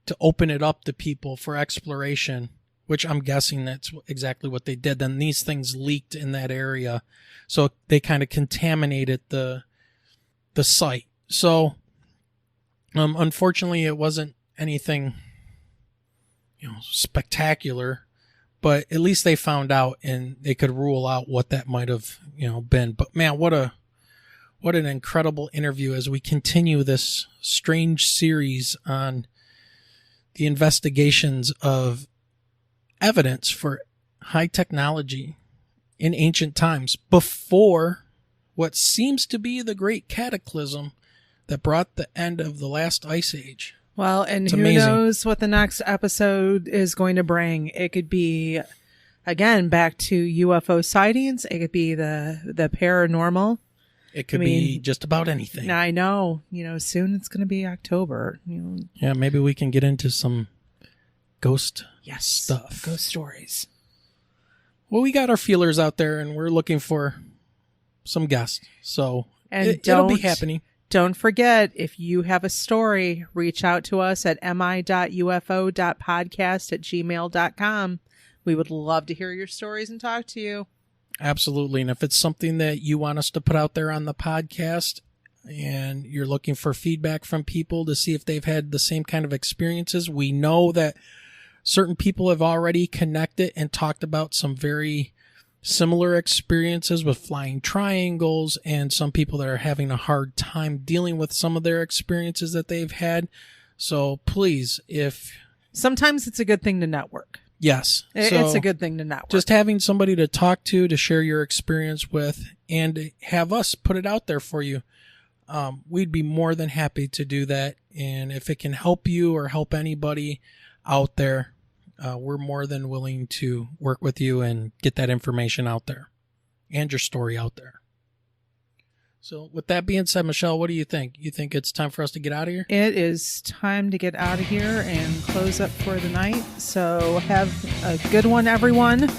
to open it up to people for exploration, which I'm guessing that's exactly what they did, then these things leaked in that area. So they kind of contaminated the site. So unfortunately, it wasn't anything, spectacular, but at least they found out and they could rule out what that might have, been. But man, what an incredible interview as we continue this strange series on the investigations of evidence for high technology in ancient times before what seems to be the great cataclysm that brought the end of the last ice age. Well, and It's who amazing. knows what the next episode is going to bring. It could be, again, back to UFO sightings. It could be the paranormal. It could be just about anything. I know. Soon it's going to be October. Yeah, maybe we can get into some ghost Yes. stuff. Ghost stories. Well, we got our feelers out there, and we're looking for some guests. So And it'll be happening. Don't forget, if you have a story, reach out to us at mi.ufo.podcast@gmail.com. We would love to hear your stories and talk to you. Absolutely. And if it's something that you want us to put out there on the podcast and you're looking for feedback from people to see if they've had the same kind of experiences, we know that certain people have already connected and talked about some very similar experiences with flying triangles, and some people that are having a hard time dealing with some of their experiences that they've had. So please, Sometimes it's a good thing to network. yes. It's a good thing to network. Just having somebody to talk to share your experience with, and have us put it out there for you. We'd be more than happy to do that. And if it can help you or help anybody out there, we're more than willing to work with you and get that information out there and your story out there. So with that being said, Michelle, what do you think? You think it's time for us to get out of here? It is time to get out of here and close up for the night. So have a good one, everyone.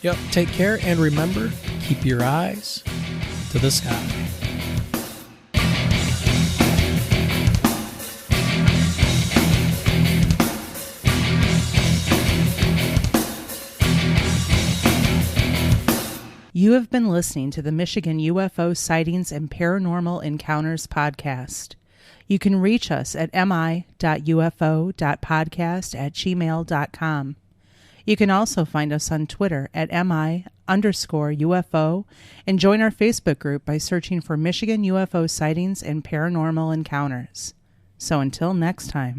Yep. Take care. And remember, keep your eyes to the sky. You have been listening to the Michigan UFO Sightings and Paranormal Encounters podcast. You can reach us at mi.ufo.podcast@gmail.com. You can also find us on Twitter at mi_ufo. Michigan_UFO and join our Facebook group by searching for Michigan UFO sightings and paranormal encounters. So until next time.